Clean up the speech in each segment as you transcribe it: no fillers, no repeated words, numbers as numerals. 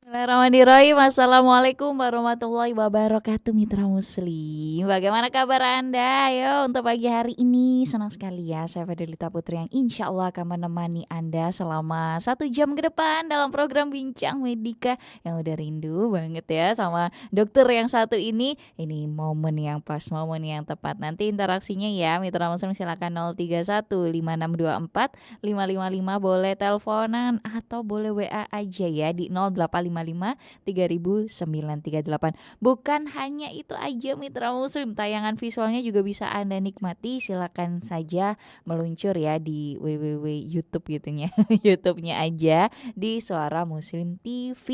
Bismillahirrahmanirrahim. Assalamualaikum warahmatullahi wabarakatuh, mitra muslim. Bagaimana kabar Anda? Ayo untuk pagi hari ini senang sekali ya, saya Fidelita Putri yang insya Allah akan menemani Anda selama 1 jam ke depan dalam program Bincang Medika yang udah rindu banget ya sama dokter yang satu ini. Ini momen yang pas, momen yang tepat. Nanti interaksinya ya, mitra muslim silakan 0315624 555, boleh teleponan atau boleh WA aja ya di 0855 300938. Bukan hanya itu aja mitra muslim, tayangan visualnya juga bisa Anda nikmati. Silakan saja meluncur ya di www YouTube gitunya. YouTube-nya aja di Suara Muslim TV.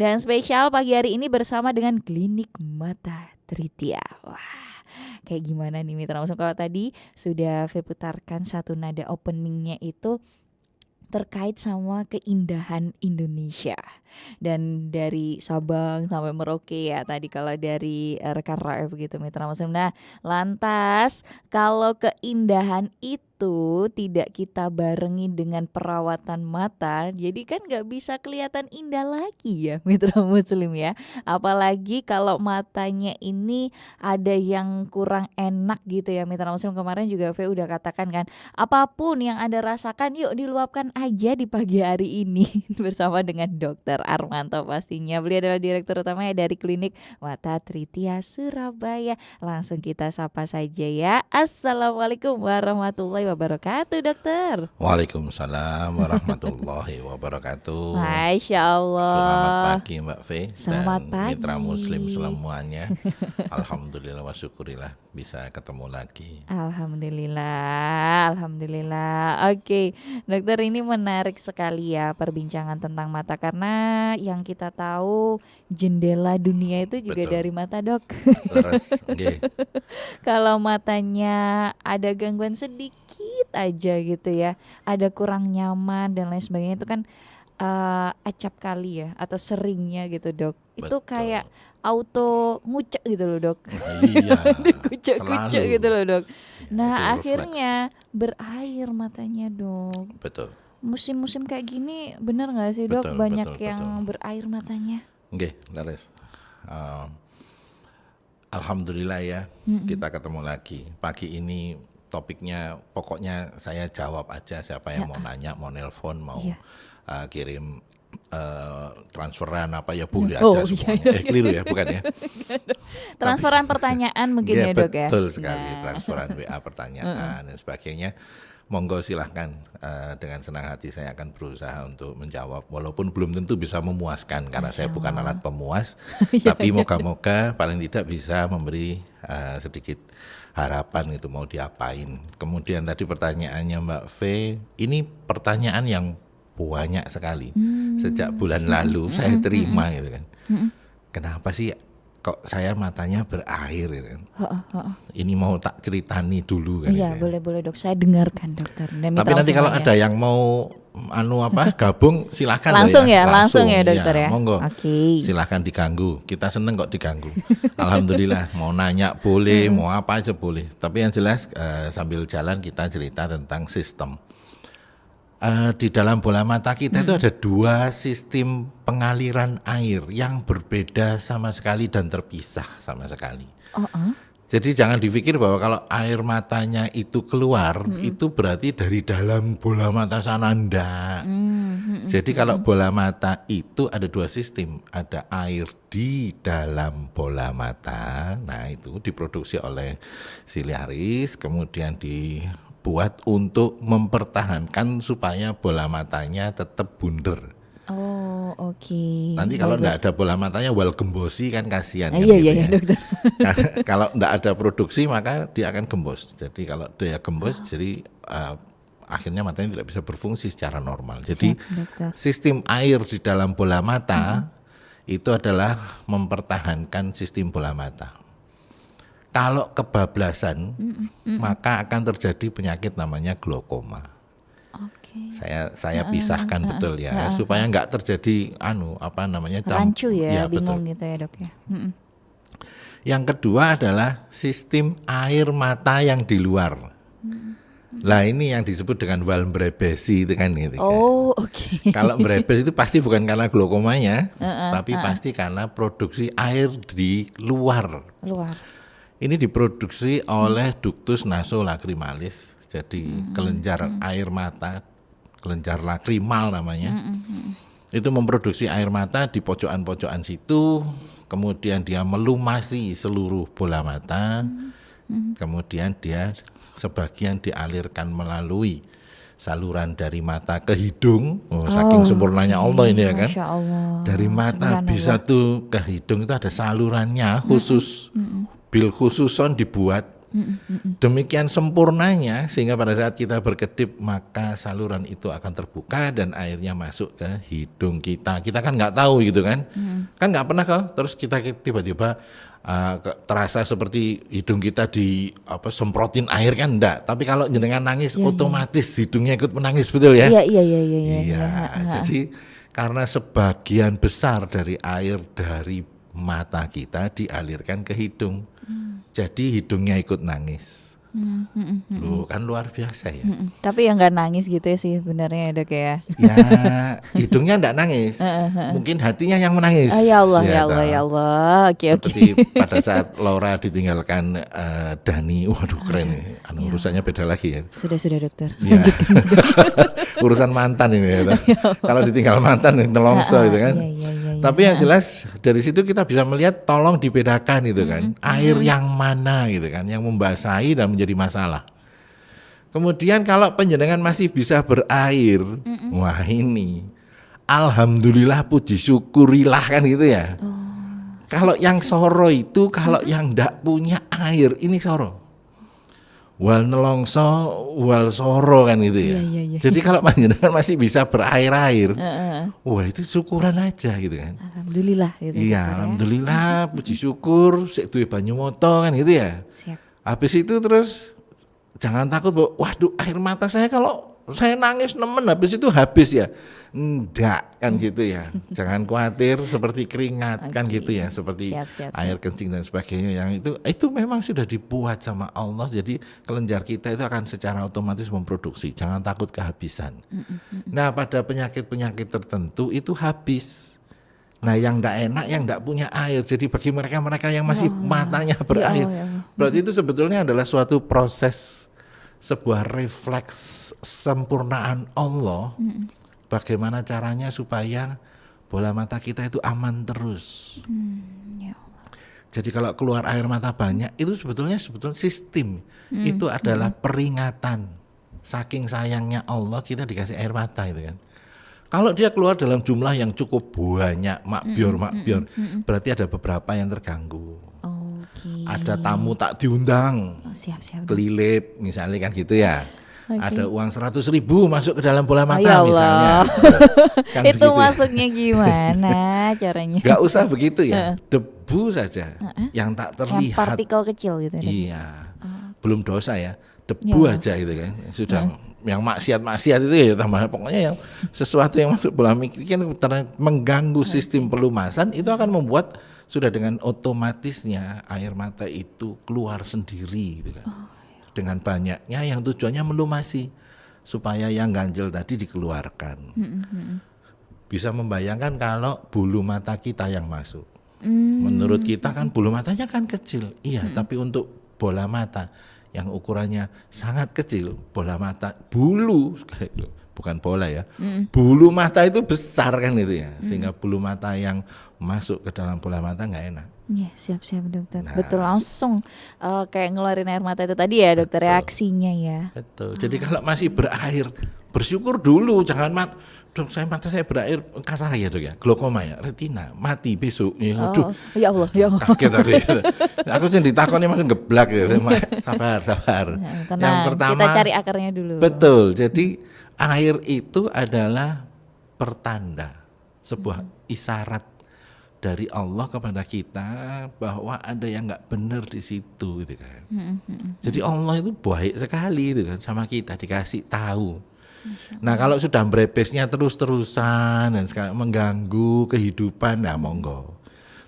Dan spesial pagi hari ini bersama dengan Klinik Mata Tritia. Wah, kayak gimana nih mitra muslim? Kalau tadi sudah saya putarkan satu nada openingnya itu terkait sama keindahan Indonesia, dan dari Sabang sampai Merauke ya tadi kalau dari rekan Raif gitu mitra muslim. Nah, lantas kalau keindahan itu tidak kita barengi dengan perawatan mata, jadi kan nggak bisa kelihatan indah lagi ya mitra muslim ya. Apalagi kalau matanya ini ada yang kurang enak gitu ya mitra muslim. Kemarin juga V udah katakan kan, apapun yang Anda rasakan yuk diluapkan aja di pagi hari ini bersama dengan Dokter Armanto pastinya. Beliau adalah Direktur Utama dari Klinik Mata Tritia Surabaya. Langsung kita sapa saja ya. Assalamualaikum warahmatullahi wabarakatuh dokter. Waalaikumsalam warahmatullahi wabarakatuh. Masya Allah. Selamat pagi Mbak V Selamat dan pagi. mitra muslim semuanya. Alhamdulillah wa syukurillah bisa ketemu lagi. Alhamdulillah, alhamdulillah. Oke, dokter, ini menarik sekali ya perbincangan tentang mata, karena yang kita tahu jendela dunia itu juga Betul. dari mata, dok. Leres, nggih. Kalau matanya ada gangguan sedikit aja gitu ya, ada kurang nyaman dan lain sebagainya, itu kan acap kali ya atau seringnya gitu dok. Itu Betul. kayak auto ngucek gitu loh dok. Iya. Kucek-kucek gitu loh dok. Nah Itu refleks. akhirnya berair matanya dok. Betul. Musim-musim kayak gini bener gak sih dok? Betul, Banyak betul, yang betul. berair matanya. Nggih, leres. Alhamdulillah ya, kita ketemu lagi. Pagi ini topiknya pokoknya saya jawab aja, siapa yang mau nanya, mau nelpon, mau Iya. kirim transferan apa ya boleh Oh, aja iya, semuanya. Keliru ya, bukan ya? Transferan pertanyaan mungkin ya dok ya. Betul sekali, Nah. transferan WA pertanyaan dan sebagainya. Monggo silahkan, dengan senang hati saya akan berusaha untuk menjawab, walaupun belum tentu bisa memuaskan karena saya bukan alat pemuas, tapi moga-moga paling tidak bisa memberi sedikit harapan itu mau diapain. Kemudian tadi pertanyaannya Mbak V, ini pertanyaan yang banyak sekali. Sejak bulan lalu saya terima gitu kan. Kenapa sih kok saya matanya berair gitu kan. Ini mau tak ceritani dulu kan. Iya, gitu ya. boleh dok, saya dengarkan dokter. Dan minta Tapi nanti kalau masukannya. ada yang mau gabung silakan Langsung loh ya, langsung ya dokter ya. Monggo. Oke. Silakan diganggu. Kita seneng kok diganggu. Alhamdulillah, mau nanya boleh, mau apa aja boleh. Tapi yang jelas sambil jalan kita cerita tentang sistem. Di dalam bola mata kita itu ada dua sistem pengaliran air yang berbeda sama sekali dan terpisah sama sekali. Jadi jangan dipikir bahwa kalau air matanya itu keluar, itu berarti dari dalam bola mata sana, enggak. Jadi kalau bola mata itu ada dua sistem, ada air di dalam bola mata, nah itu diproduksi oleh siliaris, kemudian dibuat untuk mempertahankan supaya bola matanya tetap bunder. Oh, oke. Nanti kalau enggak ada bola matanya wal gembosi kan kasihan kan Iya, gitu iya, ya. dokter. Kalau enggak ada produksi maka dia akan gembos. Jadi kalau dia gembos jadi akhirnya matanya tidak bisa berfungsi secara normal. Jadi Siap, dokter. sistem air di dalam bola mata itu adalah mempertahankan sistem bola mata. Kalau kebablasan maka akan terjadi penyakit namanya glaukoma. Oke. Saya pisahkan betul ya supaya enggak terjadi Rancu ya, betul. bingung gitu ya dok ya. Yang kedua adalah sistem air mata yang di luar. Lah ini yang disebut dengan wal mbrebesi itu kan gitu kan. Oh, oke. Kalau mbrebes itu pasti bukan karena glaukomanya, tapi pasti karena produksi air di luar. Luar. Ini diproduksi oleh ductus nasolacrimalis, jadi kelenjar air mata, kelenjar lakrimal namanya. Itu memproduksi air mata di pojokan-pojokan situ, kemudian dia melumasi seluruh bola mata, kemudian dia sebagian dialirkan melalui saluran dari mata ke hidung. Saking sempurnanya Allah ini ya kan. Masya Allah. Dari mata bisa tuh ke hidung itu ada salurannya khusus, bil khususon dibuat. Demikian sempurnanya sehingga pada saat kita berkedip maka saluran itu akan terbuka dan airnya masuk ke hidung kita. Kita kan nggak tahu gitu kan, kan nggak pernah kok. Terus kita tiba-tiba terasa seperti hidung kita semprotin air kan enggak. Tapi kalau jenengan nangis otomatis hidungnya ikut menangis, betul ya? Iya. Iya. Jadi karena sebagian besar dari air dari mata kita dialirkan ke hidung. Jadi hidungnya ikut nangis. Loh kan luar biasa ya. Tapi yang nggak nangis gitu ya sih sebenarnya Dok ya. Ya hidungnya enggak nangis. Mungkin hatinya yang menangis. Ya Allah, ya toh. Allah, ya Allah. Oke. Seperti pada saat Laura ditinggalkan Dani. Waduh keren nih. Urusannya beda lagi ya. Sudah dokter. Ya. Urusan mantan ini ya. Kalau ditinggal mantan nelongso itu kan. Iya. Tapi yang jelas dari situ kita bisa melihat tolong dibedakan itu kan. Air yang mana gitu kan yang membasahi dan menjadi masalah. Kemudian kalau panjenengan masih bisa berair, wah ini alhamdulillah puji syukurilah kan gitu ya. Kalau yang soro itu kalau yang ndak punya air ini soro. Wal nelongso, wal soro kan gitu ya. Iya. Jadi kalau panjenengan masih bisa berair-air, wah itu syukuran aja gitu kan. Alhamdulillah gitu. Iya, alhamdulillah, puji syukur, sik duwe banyu moto kan gitu ya. Siap. Habis itu terus jangan takut bahwa waduh air mata saya kalau saya nangis nemen habis itu habis ya. Enggak kan gitu ya. Jangan khawatir seperti keringat kan gitu ya, seperti Siap. air kencing dan sebagainya yang itu memang sudah dibuat sama Allah. Jadi kelenjar kita itu akan secara otomatis memproduksi. Jangan takut kehabisan. Nah, pada penyakit-penyakit tertentu itu habis. Nah, yang enggak enak yang enggak punya air. Jadi bagi mereka-mereka yang masih matanya berair, berarti itu sebetulnya adalah suatu proses, sebuah refleks sempurnaan Allah. Bagaimana caranya supaya bola mata kita itu aman terus. Ya Allah. Jadi kalau keluar air mata banyak itu sebetulnya sistem. Itu adalah peringatan. Saking sayangnya Allah kita dikasih air mata itu kan. Kalau dia keluar dalam jumlah yang cukup banyak, makbior, berarti ada beberapa yang terganggu. Oke. Ada tamu tak diundang, Siap. kelilip misalnya kan gitu ya. Ada uang 100.000 masuk ke dalam bola mata Ya Allah. misalnya. Kan Itu begitu ya. masuknya gimana caranya? Gak usah begitu ya, debu saja yang tak Yang terlihat. partikel kecil gitu. Dok. Iya, belum dosa ya, debu Ya. aja gitu kan. Sudah yang maksiat itu ya tambah, pokoknya yang sesuatu yang masuk bola mata kan mengganggu sistem pelumasan itu akan membuat sudah dengan otomatisnya air mata itu keluar sendiri gitu kan. Dengan banyaknya yang tujuannya melumasi supaya yang ganjel tadi dikeluarkan. Bisa membayangkan kalau bulu mata kita yang masuk. Menurut kita kan bulu matanya kan kecil, iya, tapi untuk bola mata yang ukurannya sangat kecil, bola mata bulu bukan bola ya, bulu mata itu besar kan itu ya, sehingga bulu mata yang masuk ke dalam bola mata nggak enak. Iya, siap dokter. Nah. Betul, langsung kayak ngeluarin air mata itu tadi ya dokter, reaksinya ya. Betul. Jadi kalau masih berair, bersyukur dulu, jangan dok mata saya berair, kata ya dok ya, glaukoma ya, retina, mati besok. Ya, aduh, Ya Allah. kaget aku ya. Aku sih ditakoni masih geblak ya. Sabar. Tenang, Yang pertama, kita cari akarnya dulu. betul. Jadi air itu adalah pertanda, sebuah isyarat dari Allah kepada kita bahwa ada yang nggak benar di situ gitu kan. Jadi Allah itu baik sekali gitu kan sama kita, dikasih tahu. Nah kalau sudah merebesnya terus-terusan dan sekarang mengganggu kehidupan, nah monggo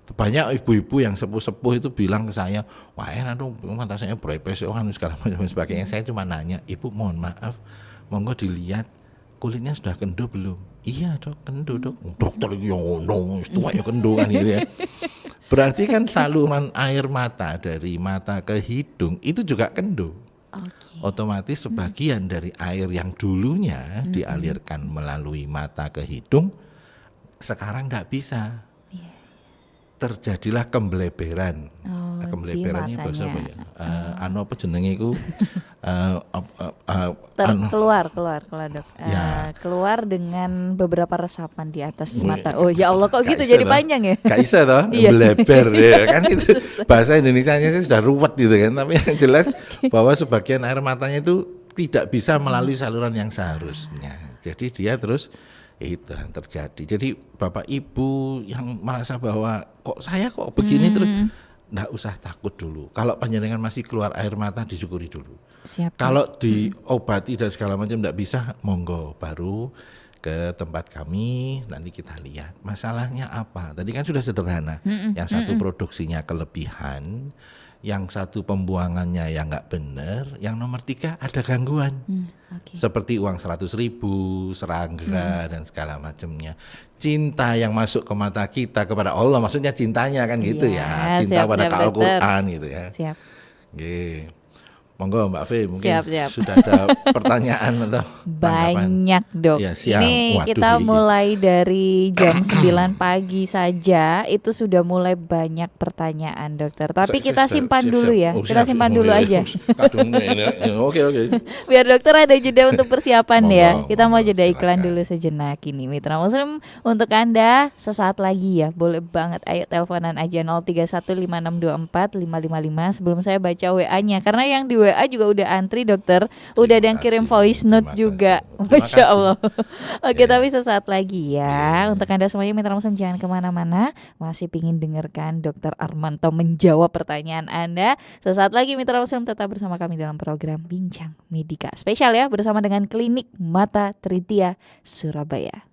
Banyak ibu-ibu yang sepuh-sepuh itu bilang ke saya, wah enak dong mata saya brepes kan segala macam dan sebagainya. Saya cuma nanya, ibu mohon maaf, monggo dilihat kulitnya sudah kendo belum? Iya dok, kendo dok. Dokter yang ngono, tua ya kendo kan gitu ya. Berarti kan saluran air mata dari mata ke hidung itu juga kendo. Oke. Otomatis sebagian dari air yang dulunya dialirkan melalui mata ke hidung sekarang nggak bisa. Iya. Terjadilah kembleberan. Oh, di Kembleberannya bahasa apa matanya. ya? Anu apa jenenge iku? Anu Keluar dok. ya Keluar dengan beberapa resapan di atas Wih, mata. Oh ya Allah, kok gak gitu bisa jadi toh. panjang ya? Gak bisa toh, Iya. bleber ya kan itu bahasa Indonesianya sih sudah ruwet gitu kan, tapi yang jelas bahwa sebagian air matanya itu tidak bisa melalui saluran yang seharusnya. Jadi dia terus itu yang terjadi. Jadi Bapak Ibu yang merasa bahwa kok saya kok begini terus, nggak usah takut dulu. Kalau panjenengan masih keluar air mata disyukuri dulu. Siap dok. Kalau diobati dan segala macam tidak bisa, monggo baru ke tempat kami, nanti kita lihat masalahnya apa. Tadi kan sudah sederhana, yang satu produksinya kelebihan, yang satu pembuangannya yang nggak benar, yang nomor 3 ada gangguan. Oke. Seperti uang 100.000, serangga dan segala macamnya. Cinta yang masuk ke mata kita kepada Allah, maksudnya cintanya kan gitu ya, Iya, cinta siap pada siap dokter. Al-Quran gitu ya. Siap. Oke. Monggo Mbak Fe, mungkin Siap. sudah ada pertanyaan atau tanggapan. Banyak dok. Ya siap. Ini Waduh kita iki. mulai dari jam 9 pagi saja itu sudah mulai banyak pertanyaan dokter. Tapi kita simpan dulu ya. Oh, Kita siap. simpan Oh, dulu iya. aja. Kadung ini. Oke. Biar dokter ada jeda untuk persiapan ya. Monggo, Kita mau monggo, jeda iklan silakan. dulu sejenak ini. Mitra Muslim untuk Anda sesaat lagi ya. Boleh banget ayo teleponan aja 0315624555 sebelum saya baca WA-nya. Karena yang di WA juga udah antri dokter. Udah ada yang kirim voice note juga. Masya Allah. Oke, tapi sesaat lagi ya. Untuk Anda semuanya Mitra Muslim jangan kemana-mana. Masih pingin dengarkan Dokter Armanto menjawab pertanyaan Anda. Sesaat lagi Mitra Muslim tetap bersama kami dalam program Bincang Medika spesial ya, bersama dengan Klinik Mata Tritia Surabaya.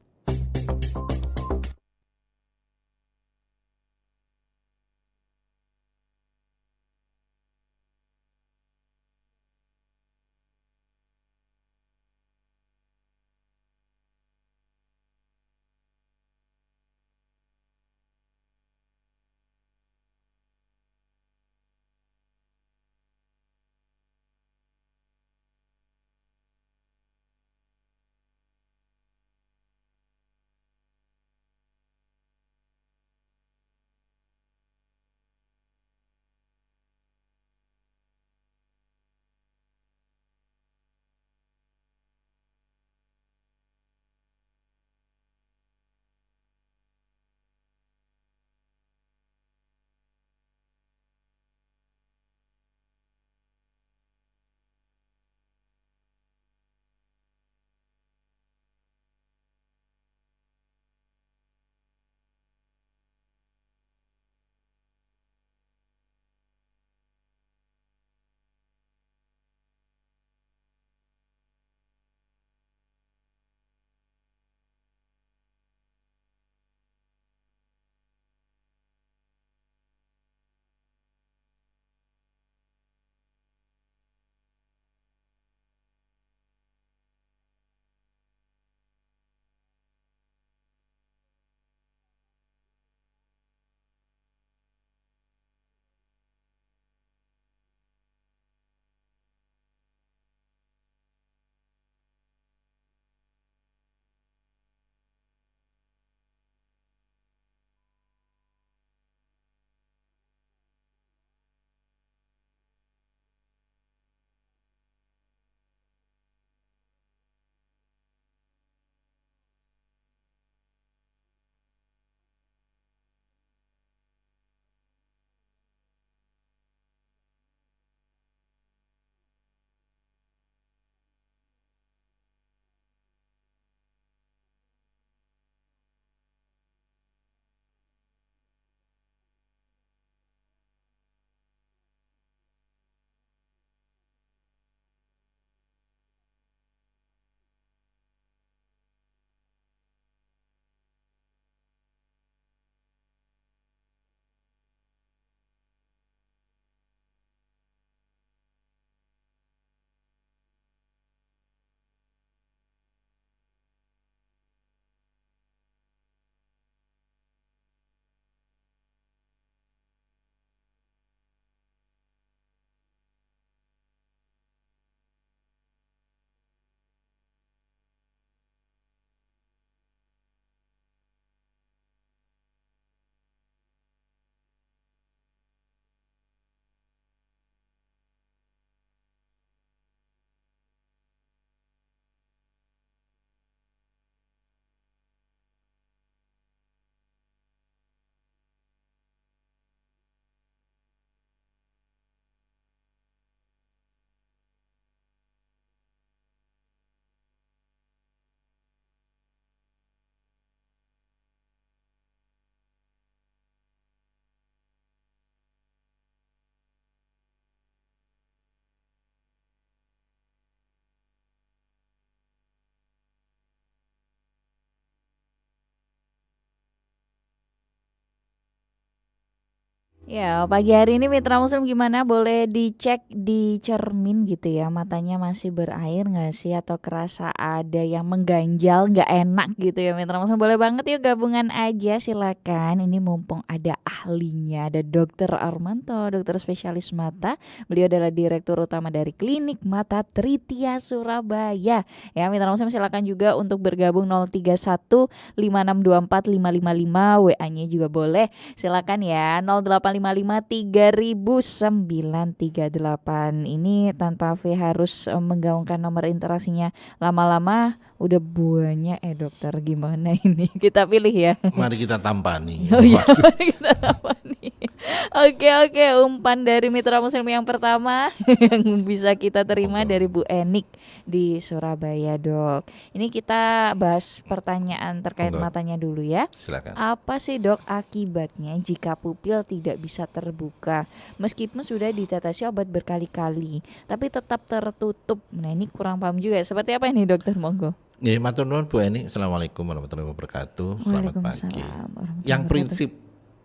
Ya, pagi hari ini Mitra Muslim gimana? Boleh dicek di cermin gitu ya, matanya masih berair nggak sih? Atau kerasa ada yang mengganjal, nggak enak gitu ya Mitra Muslim? Boleh banget yuk gabungan aja silakan. Ini mumpung ada ahlinya, ada Dokter Armanto, dokter spesialis mata. Beliau adalah Direktur Utama dari Klinik Mata Tritia Surabaya. Ya, Mitra Muslim silakan juga untuk bergabung 031 5624 555, WA-nya juga boleh. Silakan ya 0855 3000 938. Ini tanpa V harus menggaungkan nomor interaksinya. Lama-lama udah buahnya dokter gimana ini? Kita pilih ya. Mari kita tampani. Oh iya, Waduh. mari kita apa nih? Oke, umpan dari Mitra Muslim yang pertama yang bisa kita terima dari Bu Enik di Surabaya, Dok. Ini kita bahas pertanyaan terkait Monggo. matanya dulu ya. Silakan. Apa sih Dok akibatnya jika pupil tidak bisa terbuka meskipun sudah ditetesi obat berkali-kali tapi tetap tertutup? Nah, ini kurang paham juga. Seperti apa ini Dokter? Monggo. Nggih, matur nuwun Bu Eni. Assalamualaikum warahmatullahi wabarakatuh. Selamat pagi. Waalaikumsalam warahmatullahi Yang wabarakatuh. prinsip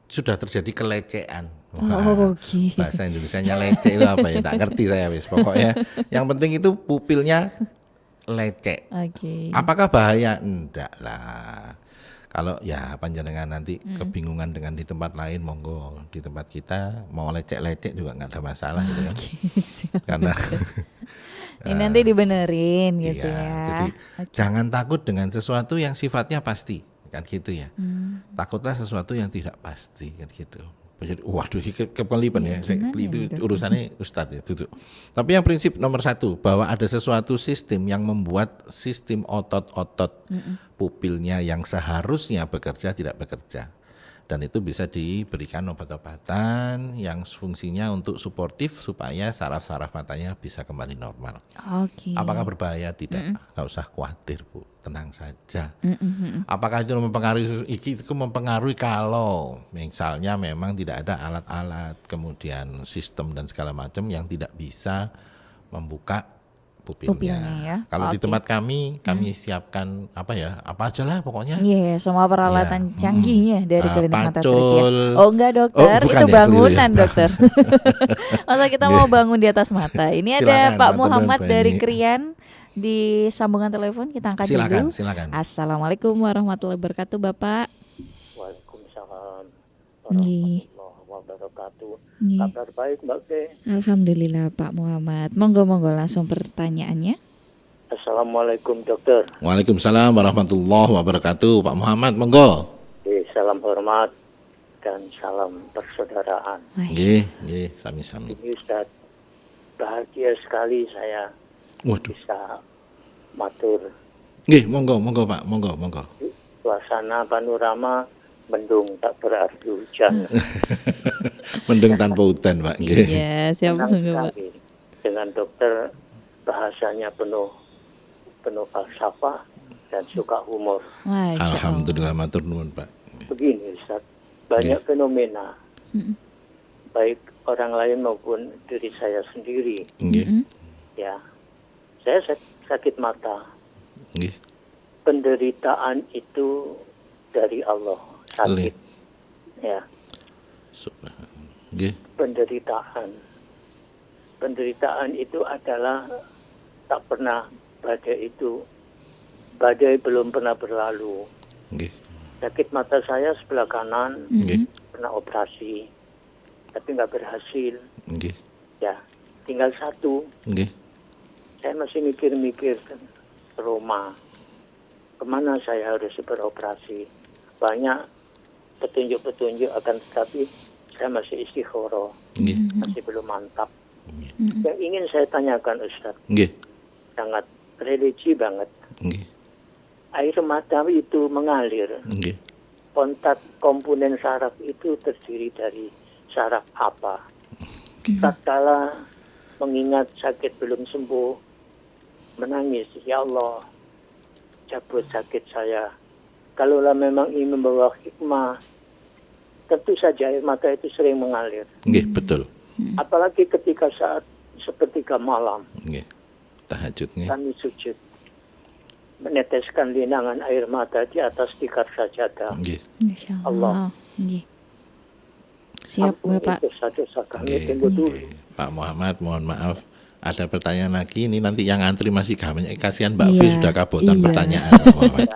sudah terjadi kelecehan. Oh, oke. Bahasa Indonesianya lecek itu apa ya? Nggak ngerti saya wis. Pokoknya yang penting itu pupilnya lecek. Oke. Apakah bahaya? Enggak lah. Kalau ya panjenengan nanti kebingungan dengan di tempat lain, monggo. Di tempat kita mau lecek-lecek juga nggak ada masalah gitu kan. Siap. Karena Ini nanti dibenerin gitu iya, ya. jadi Oke. jangan takut dengan sesuatu yang sifatnya pasti, kan gitu ya. Takutlah sesuatu yang tidak pasti, kan gitu. Jadi, waduh, kepelipan ya. gimana Itu nih, Dok? urusannya Ustadz ya, tutup. Tapi yang prinsip nomor satu, bahwa ada sesuatu sistem yang membuat sistem otot-otot pupilnya yang seharusnya bekerja tidak bekerja. Dan itu bisa diberikan obat-obatan yang fungsinya untuk suportif supaya saraf-saraf matanya bisa kembali normal. Oke. Apakah berbahaya? Tidak. Nggak usah khawatir, Bu. Tenang saja. Apakah itu mempengaruhi? Itu mempengaruhi kalau misalnya memang tidak ada alat-alat, kemudian sistem dan segala macam yang tidak bisa membuka pupilnya. Pupilnya ya. Kalau di Oke. tempat kami siapkan apa aja lah pokoknya. Iya, semua peralatan Iya, canggihnya dari Klinik Mata Tritia. pacul. Oh enggak dokter, Oh, bukan itu ya, keliru bangunan ya. dokter. Masa kita mau bangun di atas mata? Ini ada Silakan, Pak matur nuwun, Muhammad Bu dari Eni. Krian di sambungan telepon, kita angkat dulu. Silakan. Assalamualaikum warahmatullahi wabarakatuh, Bapak. Waalaikumsalam Nggih. warahmatullahi wabarakatuh. Nggih. Kabar baik Mbak Be. Alhamdulillah Pak Muhammad. Monggo langsung pertanyaannya. Assalamualaikum dokter. Waalaikumsalam warahmatullahi wabarakatuh. Pak Muhammad, monggo. Salam hormat dan salam persaudaraan. Wah, Nggih, sami-sami. Ini Ustaz, bahagia sekali saya Waduh. bisa matur. Nggih, monggo Pak, monggo. Suasana panorama mendung tak berarti hujan. Mendung tanpa hutan, Pak. Nggih. iya, siap Senang monggo Pak. sekali dengan dokter, bahasanya penuh falsafah dan suka humor. Masya Allah. Alhamdulillah, matur nuwun, Pak. Begini Ustaz, banyak fenomena baik orang lain maupun diri saya sendiri. Nggih. Ya, saya sakit mata. Nggih. Penderitaan itu dari Allah. Sakit. Ya, Subhanallah. Nggih. Penderitaan itu adalah tak pernah badai belum pernah berlalu. Nggih. Sakit mata saya sebelah kanan, Nggih. pernah operasi, tapi nggak berhasil. Nggih. Ya, tinggal satu. Nggih. Saya masih mikir-mikir Roma. Kemana saya harus beroperasi? Banyak petunjuk-petunjuk, akan tetapi saya masih istikharah, Nggih. masih belum mantap. Yang ingin saya tanyakan Ustaz, Nggih. sangat religi banget. Nggih. Air mata itu mengalir. Nggih. Kontak komponen saraf itu terdiri dari saraf apa? Tatkala mengingat sakit belum sembuh, menangis, ya Allah, cabut sakit saya. Kalaulah memang ini membawa hikmah, tentu saja air mata itu sering mengalir. Nggih, betul. Apalagi ketika saat sepertiga malam, Nggih. Tahajud nggih. kami sujud, meneteskan linangan air mata di atas tikar sajadah. Nggih. Masya Allah. Allah. Nggih. Siap Ampuni Bapak. dosa-dosa kami, Nggih, tunggu dulu. nggih. Pak Muhammad, mohon maaf. Ada pertanyaan lagi, ini nanti yang antri masih banyak. Kasihan Mbak V Iya, sudah kabotan iya. pertanyaan, Pak Muhammad.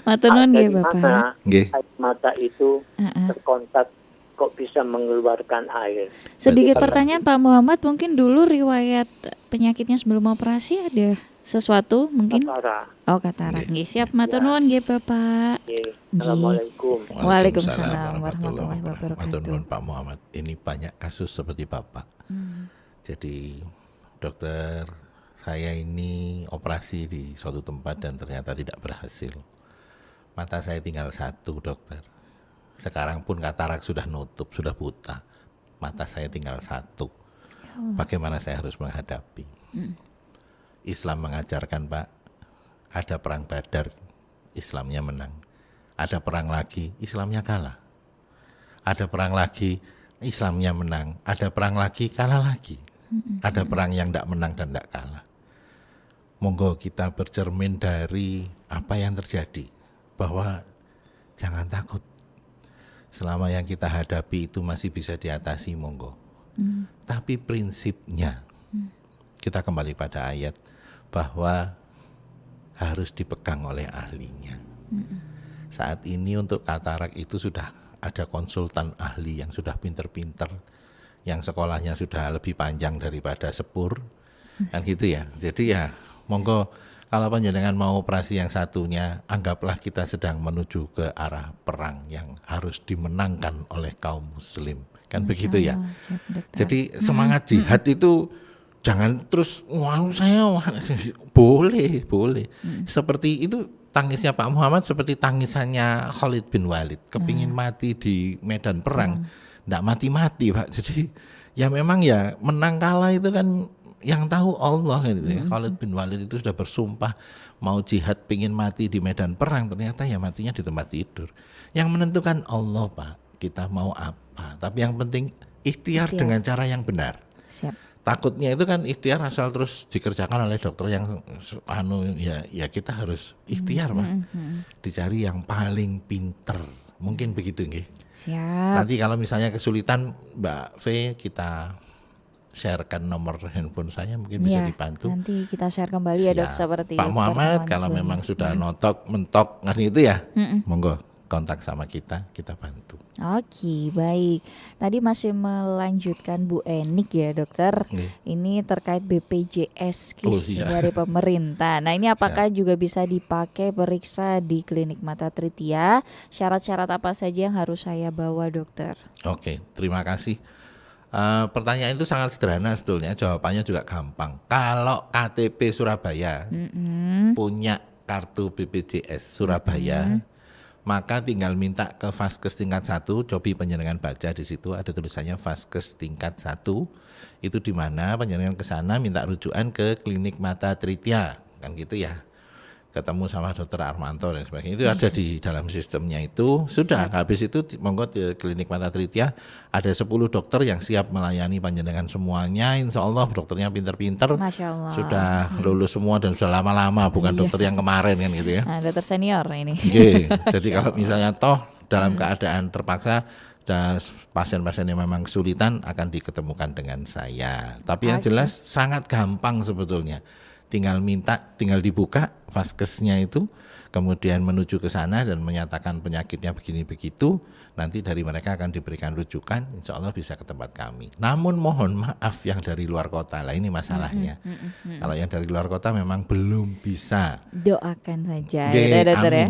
Matur nuwun nggih Dari Bapak. mana Nggih. air mata itu Heeh. terkontak kok bisa mengeluarkan air? Sedikit Betul. pertanyaan Pak Muhammad, mungkin dulu riwayat penyakitnya sebelum operasi ada sesuatu mungkin? Katara. Oh, katarak. Nggih, siap matur Ya. nuwun nggih Bapak. Oke. Nggih. Assalamualaikum. Waalaikumsalam warahmatullahi Matur wabarakatuh. nuwun Pak Muhammad. Ini banyak kasus seperti Bapak. Jadi dokter, saya ini operasi di suatu tempat dan ternyata tidak berhasil. Mata saya tinggal satu, dokter. Sekarang pun katarak sudah nutup, sudah buta. Mata saya tinggal satu. Bagaimana saya harus menghadapi? Islam mengajarkan, Pak, ada perang Badar, Islamnya menang. Ada perang lagi, Islamnya kalah. Ada perang lagi, Islamnya menang. Ada perang lagi, kalah lagi. Ada perang yang tidak menang dan tidak kalah. Monggo kita bercermin dari apa yang terjadi, bahwa jangan takut. Selama yang kita hadapi itu masih bisa diatasi, monggo. Tapi prinsipnya, kita kembali pada ayat bahwa harus dipegang oleh ahlinya. Saat ini untuk katarak itu sudah ada konsultan ahli yang sudah pinter-pinter, yang sekolahnya sudah lebih panjang daripada sepur, kan gitu ya. Jadi ya monggo, kalau panjenengan mau operasi yang satunya, anggaplah kita sedang menuju ke arah perang yang harus dimenangkan oleh kaum muslim, kan begitu ya. Oh, siap, dokter. Jadi semangat jihad itu jangan terus boleh. Seperti itu tangisnya Pak Muhammad seperti tangisannya Khalid bin Walid, kepingin mati di medan perang, enggak mati-mati, Pak. Jadi ya memang ya menang kalah itu kan yang tahu Allah gitu ya. Khalid bin Walid itu sudah bersumpah mau jihad pingin mati di medan perang, ternyata ya matinya di tempat tidur. Yang menentukan Allah, Pak. Kita mau apa? Tapi yang penting ikhtiar dengan cara yang benar. Siap. Takutnya itu kan ikhtiar asal terus dikerjakan oleh dokter yang ya kita harus ikhtiar, Pak. Dicari yang paling pinter. Mungkin begitu nggih. Siap. Nanti kalau misalnya kesulitan Mbak V, kita sharekan nomor handphone saya, mungkin bisa Iya, dibantu. nanti kita share kembali ya dok, Siap. seperti Pak Muhammad pertemuan kalau sebelumnya. memang sudah mentok kan itu ya, monggo kontak sama kita bantu. Oke, baik. Tadi masih melanjutkan Bu Enik ya dokter. Nggih. Ini terkait BPJS KIS iya. dari pemerintah. Nah ini apakah juga bisa dipakai periksa di klinik mata Tritia? Syarat-syarat apa saja yang harus saya bawa dokter? Oke, terima kasih. Pertanyaan itu sangat sederhana sebetulnya, jawabannya juga gampang. Kalau KTP Surabaya punya kartu BPJS Surabaya, maka tinggal minta ke Vaskes tingkat 1, cobi panjenengan baca di situ ada tulisannya Vaskes tingkat 1. Itu di mana panjenengan ke sana minta rujukan ke klinik mata Tritia, kan gitu ya. Ketemu sama dokter Armanto dan sebagainya. Itu ada di dalam sistemnya itu. Sudah, habis itu monggo di klinik mata Tritia ada 10 dokter yang siap melayani panjenengan semuanya. Insya Allah dokternya pinter-pinter. Masya Allah. Sudah lulus semua dan sudah lama-lama, bukan dokter yang kemarin kan gitu ya. Nah, dokter senior ini. Oke, jadi kalau misalnya toh dalam keadaan terpaksa dan pasien-pasien yang memang kesulitan akan diketemukan dengan saya. Tapi yang jelas sangat gampang sebetulnya. Tinggal minta, tinggal dibuka vaskesnya itu, kemudian menuju ke sana dan menyatakan penyakitnya begini begitu, nanti dari mereka akan diberikan rujukan, insya Allah bisa ke tempat kami. Namun mohon maaf yang dari luar kota, lah ini masalahnya. Kalau yang dari luar kota memang belum bisa. Doakan saja Oke, ya dokter ya.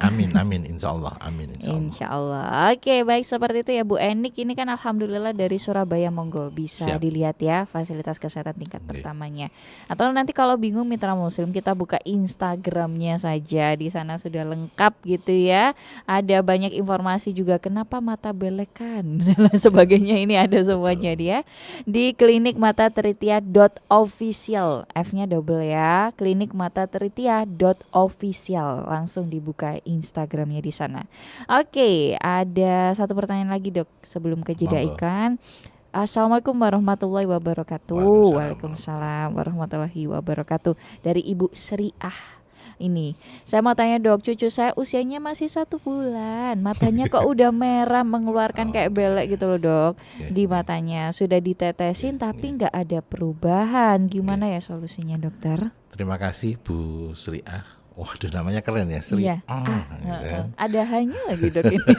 amin, insya Allah, amin, insya Allah. Insya Allah. Oke, baik seperti itu ya Bu Enik. Ini kan alhamdulillah dari Surabaya, monggo bisa Siap. dilihat ya fasilitas kesehatan tingkat Oke. pertamanya. Atau nanti kalau bingung mitra muslim, kita buka Instagramnya saja. Di sana sudah lengkap gitu ya. Ada banyak informasi juga kenapa mata belekan dan lain sebagainya, ini ada semuanya dia di klinikmatatritia.official. F-nya double ya. klinikmatatritia.official. Langsung dibuka Instagramnya di sana. Oke, ada satu pertanyaan lagi dok sebelum ke jeda Monggo. iklan. Assalamualaikum warahmatullahi wabarakatuh. Waalaikumsalam. Waalaikumsalam warahmatullahi wabarakatuh. Dari Ibu Sriah. Ini, saya mau tanya dok, cucu saya usianya masih 1 bulan, matanya kok udah merah mengeluarkan kayak belek gitu loh dok, di matanya sudah ditetesin tapi nggak ada perubahan, gimana ya solusinya dokter? Terima kasih Bu Sri Ah. Waduh namanya keren ya Sri Iya, gitu kan. ada hanya lagi dok ini,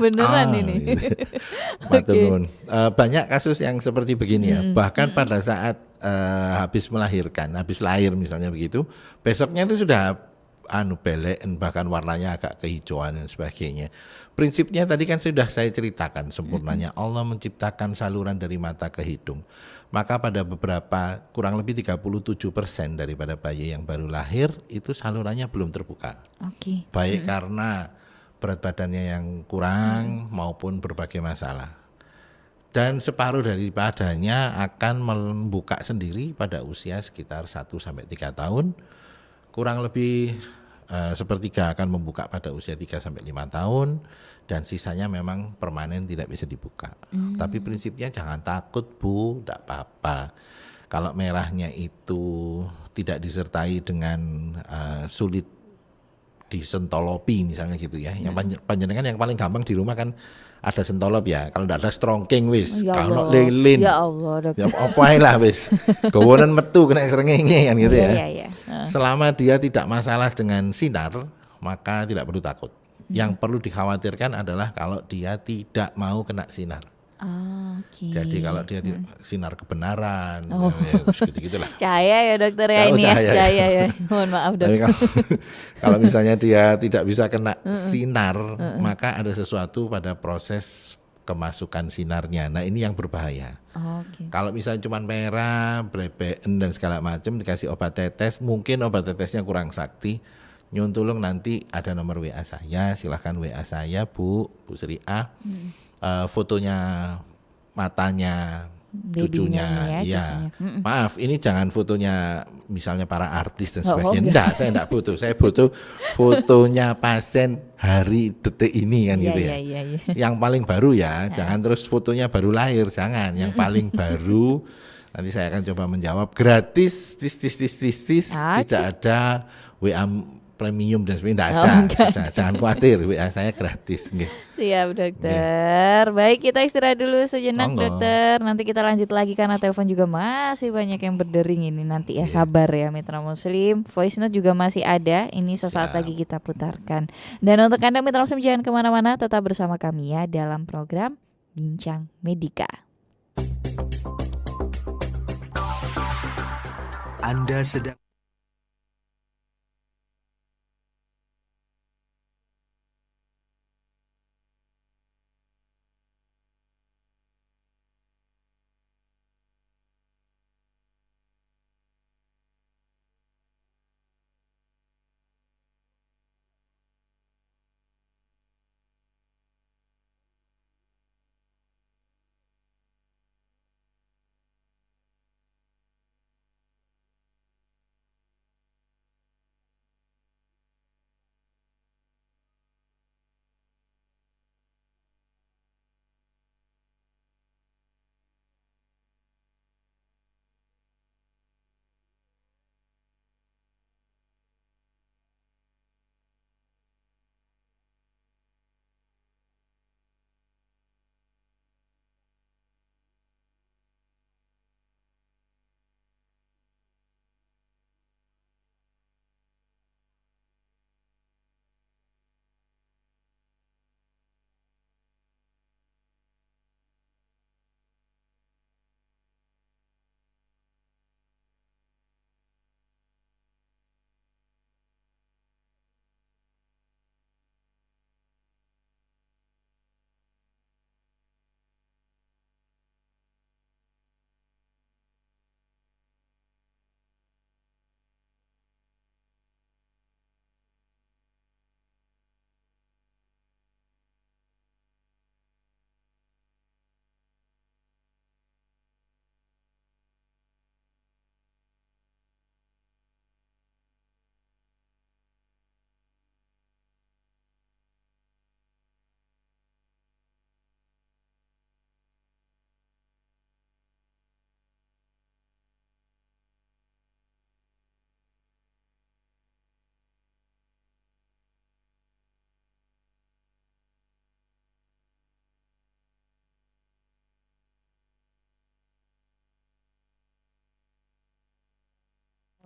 beneran ini. Gitu. Matur Oke. nuwun. Banyak kasus yang seperti begini ya. Bahkan pada saat habis melahirkan, habis lahir misalnya begitu, besoknya itu sudah belek, bahkan warnanya agak kehijauan dan sebagainya. Prinsipnya tadi kan sudah saya ceritakan sempurnanya Allah menciptakan saluran dari mata ke hidung. Maka pada beberapa kurang lebih 37% daripada bayi yang baru lahir itu salurannya belum terbuka. Oke. Baik karena berat badannya yang kurang maupun berbagai masalah. Dan separuh daripadanya akan membuka sendiri pada usia sekitar 1 sampai 3 tahun. Kurang lebih sepertiga akan membuka pada usia 3 sampai 5 tahun dan sisanya memang permanen tidak bisa dibuka. Tapi prinsipnya jangan takut Bu, tidak apa-apa. Kalau merahnya itu tidak disertai dengan sulit disentolopi misalnya gitu ya. Yang panjenengan yang paling gampang di rumah kan ada sentolop ya. Kalau tidak ada strongking wis, Ya kalau Allah, lilin. ya Allah Ya dokter. apa ae lah wis. Gawonen metu kena srengenge kan gitu Iya ya. iya iya. Selama dia tidak masalah dengan sinar, maka tidak perlu takut. Yang perlu dikhawatirkan adalah kalau dia tidak mau kena sinar. Oke. Jadi kalau dia tidak sinar kebenaran, Oh. ya, gitu-gitulah. Cahaya ya dokter ya Oh, ini ya, cahaya ya. cahaya ya. Mohon maaf Tapi dok. kalau misalnya dia tidak bisa kena sinar, maka ada sesuatu pada proses kemasukan sinarnya. Nah ini yang berbahaya. Oke. Kalau misalnya cuma merah, blebeken dan segala macam dikasih obat tetes, mungkin obat tetesnya kurang sakti. Nyun tulung nanti ada nomor WA saya, silahkan WA saya Bu Sri A. Fotonya matanya Babynya cucunya, nih ya, iya. cucunya. Maaf, ini jangan fotonya misalnya para artis dan Oh, sebagainya. enggak. Enggak, saya enggak butuh. Saya butuh fotonya pasien hari detik ini kan Iya gitu iya ya. iya iya. Yang paling baru ya, jangan terus fotonya baru lahir, jangan. Yang paling baru. Nanti saya akan coba menjawab gratis, Oke. tidak ada WA premium dan sebagainya, tidak Oh, ada. enggak. Jangan khawatir, WA saya gratis. Nggih. Siap dokter. Baik kita istirahat dulu sejenak Monggo. dokter. Nanti kita lanjut lagi karena telepon juga masih banyak yang berdering ini nanti ya, sabar ya Mitra Muslim. Voice note juga masih ada. Ini sesaat lagi kita putarkan. Dan untuk Anda Mitra Muslim jangan kemana-mana, tetap bersama kami ya dalam program Bincang Medika. Anda sedang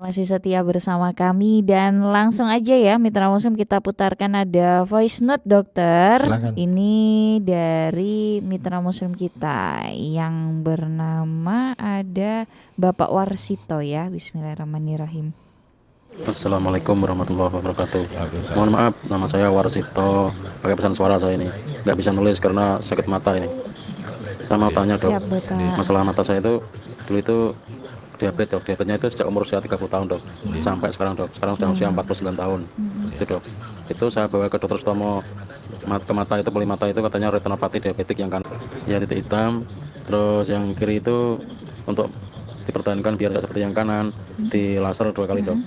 Masih setia bersama kami dan langsung aja ya Mitra Muslim kita putarkan ada voice note dokter. Silakan. Ini dari Mitra Muslim kita yang bernama ada Bapak Warsito ya. Bismillahirrahmanirrahim. Assalamualaikum warahmatullahi wabarakatuh. Waalaikumsalam. Mohon maaf, nama saya Warsito. Pakai pesan suara saya ini. Nggak bisa nulis karena sakit mata ini. Saya mau tanya dok, Siap Bapak. masalah mata saya itu dulu itu diabetes dok. Diabetesnya itu sejak umur usia 30 tahun dok. Sampai sekarang dok. Sekarang sudah usia 49 tahun. Itu dok. Itu saya bawa ke dokter Stomo ke mata itu, poli mata itu katanya retinopati diabetik yang kanan. Ya titik hitam. Terus yang kiri itu untuk dipertahankan biar nggak seperti yang kanan, di laser 2 kali dok.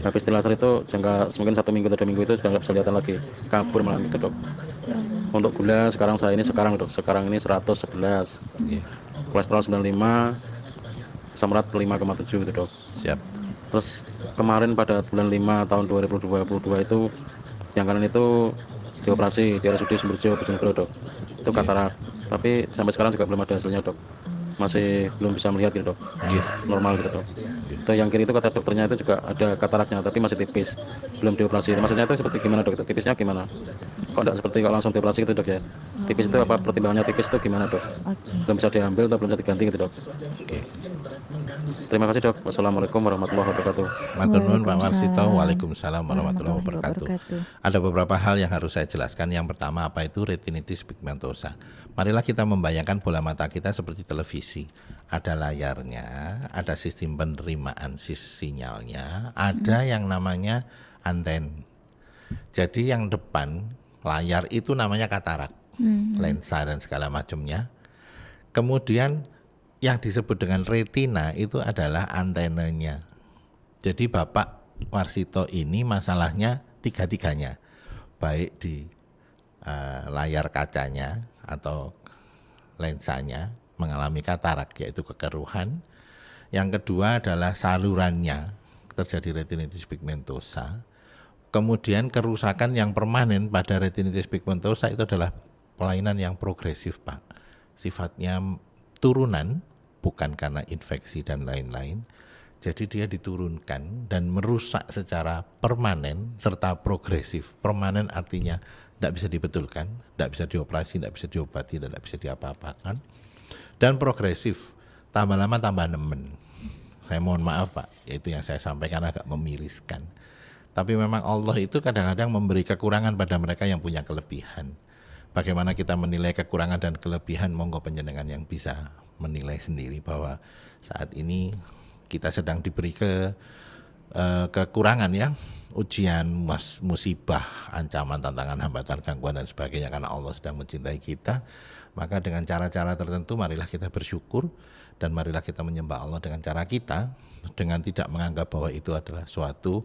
Habis di laser itu jangka mungkin 1 minggu atau 2 minggu itu sudah nggak bisa kelihatan lagi, kabur malam itu dok. Untuk gula sekarang saya ini dok, sekarang ini 111, Iya. kolesterol 95, asam urat 5,7 gitu dok. Siap. Terus kemarin pada bulan 5 tahun 2022 itu yang kanan itu dioperasi di RSUD Sumberjo Bojonegoro dok. Itu katarak, tapi sampai sekarang juga belum ada hasilnya dok. Masih belum bisa melihat gitu dok, Iya. normal gitu dok. Itu yang kiri itu kata dokternya itu juga ada kataraknya tapi masih tipis, belum dioperasi. Maksudnya itu seperti gimana dok? Tipisnya gimana? Kok tidak seperti kalau langsung dioperasi gitu dok ya? Tipis itu apa pertimbangannya tipis itu gimana dok? Oke. Belum bisa diambil atau belum bisa diganti gitu dok? Oke. Terima kasih dok. Wassalamualaikum warahmatullahi wabarakatuh. Matur nuwun Pak Warsito. Waalaikumsalam. Waalaikumsalam warahmatullahi wabarakatuh. Ada beberapa hal yang harus saya jelaskan. Yang pertama apa itu retinitis pigmentosa. Marilah kita membayangkan bola mata kita seperti televisi. Ada layarnya, ada sistem penerimaan sinyalnya, ada yang namanya anten. Jadi yang depan layar itu namanya katarak, lensa dan segala macamnya. Kemudian yang disebut dengan retina itu adalah antenanya. Jadi Bapak Warsito ini masalahnya tiga-tiganya, baik di layar kacanya atau lensanya mengalami katarak yaitu kekeruhan. Yang kedua adalah salurannya terjadi retinitis pigmentosa. Kemudian kerusakan yang permanen pada retinitis pigmentosa itu adalah kelainan yang progresif Pak. Sifatnya turunan bukan karena infeksi dan lain-lain. Jadi dia diturunkan dan merusak secara permanen serta progresif. Permanen artinya tidak bisa dibetulkan, tidak bisa dioperasi, tidak bisa diobati, dan tidak bisa diapa-apakan. Dan progresif, tambah lama tambah nemen. Saya mohon maaf Pak, itu yang saya sampaikan agak memiriskan. Tapi memang Allah itu kadang-kadang memberi kekurangan pada mereka yang punya kelebihan. Bagaimana kita menilai kekurangan dan kelebihan, monggo panjenengan yang bisa menilai sendiri bahwa saat ini kita sedang diberi kekurangan ya, ujian, musibah, ancaman, tantangan, hambatan, gangguan dan sebagainya karena Allah sedang mencintai kita. Maka dengan cara-cara tertentu marilah kita bersyukur dan marilah kita menyembah Allah dengan cara kita, dengan tidak menganggap bahwa itu adalah suatu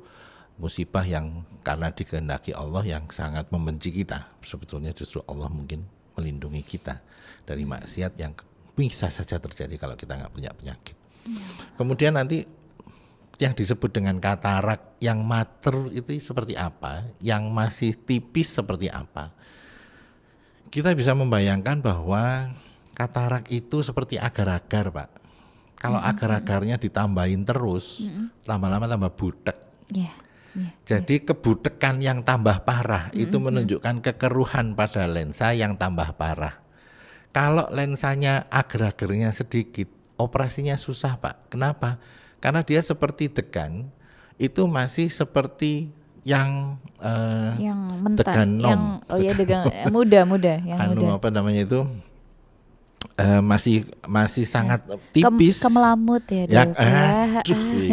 musibah yang karena dikehendaki Allah yang sangat membenci kita. Sebetulnya justru Allah mungkin melindungi kita dari maksiat yang bisa saja terjadi kalau kita nggak punya penyakit. Kemudian nanti yang disebut dengan katarak yang mater itu seperti apa, yang masih tipis seperti apa. Kita bisa membayangkan bahwa katarak itu seperti agar-agar Pak. Kalau agar-agarnya ditambahin terus, lama-lama tambah butek. Jadi kebutekan yang tambah parah itu menunjukkan kekeruhan pada lensa yang tambah parah. Kalau lensanya agar-agarnya sedikit, operasinya susah Pak. Kenapa? Karena dia seperti degan, itu masih seperti yang mentah, degan nom. yang degan muda yang muda. Apa namanya itu? Masih sangat tipis. Kemelamut ya Ya, Dok, ya.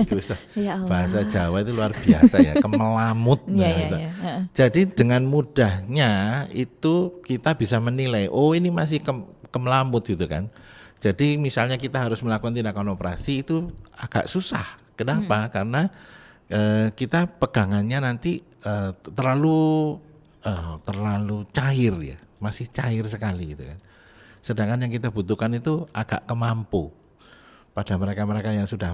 itu, Ya Allah. bahasa Jawa itu luar biasa ya, kemelamut. Ya. Jadi dengan mudahnya itu kita bisa menilai, oh ini masih kemelamut gitu kan. Jadi misalnya kita harus melakukan tindakan operasi itu agak susah. Kenapa? Karena kita pegangannya nanti terlalu cair ya, masih cair sekali gitu kan. Sedangkan yang kita butuhkan itu agak kemampu. Pada mereka-mereka yang sudah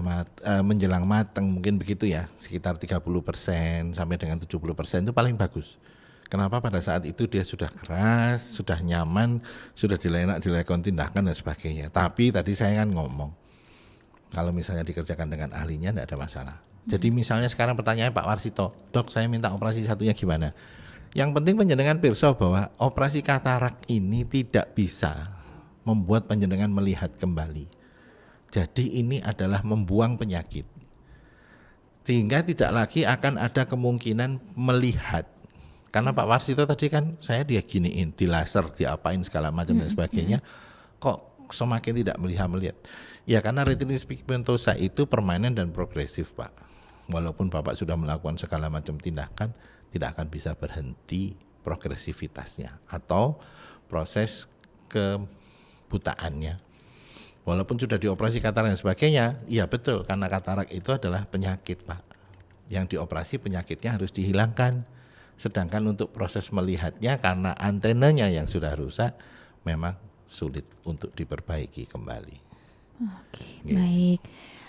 menjelang matang mungkin begitu ya, sekitar 30% sampai dengan 70% itu paling bagus. Kenapa? Pada saat itu dia sudah keras, sudah nyaman, sudah dilakukan tindakan dan sebagainya. Tapi tadi saya kan ngomong, kalau misalnya dikerjakan dengan ahlinya tidak ada masalah. Jadi misalnya sekarang pertanyaannya Pak Warsito, dok saya minta operasi satunya gimana? Yang penting panjenengan pirsa bahwa operasi katarak ini tidak bisa membuat panjenengan melihat kembali. Jadi ini adalah membuang penyakit. Sehingga tidak lagi akan ada kemungkinan melihat. Karena Pak Warsito tadi kan saya dia giniin, di laser, diapain segala macam dan sebagainya. Kok semakin tidak melihat. Ya karena retinitis pigmentosa itu permanen dan progresif Pak. Walaupun Bapak sudah melakukan segala macam tindakan, tidak akan bisa berhenti progresivitasnya atau proses kebutaannya. Walaupun sudah dioperasi katarak dan sebagainya, iya betul karena katarak itu adalah penyakit Pak. Yang dioperasi penyakitnya harus dihilangkan. Sedangkan untuk proses melihatnya karena antenanya yang sudah rusak, memang sulit untuk diperbaiki kembali. Oke, baik.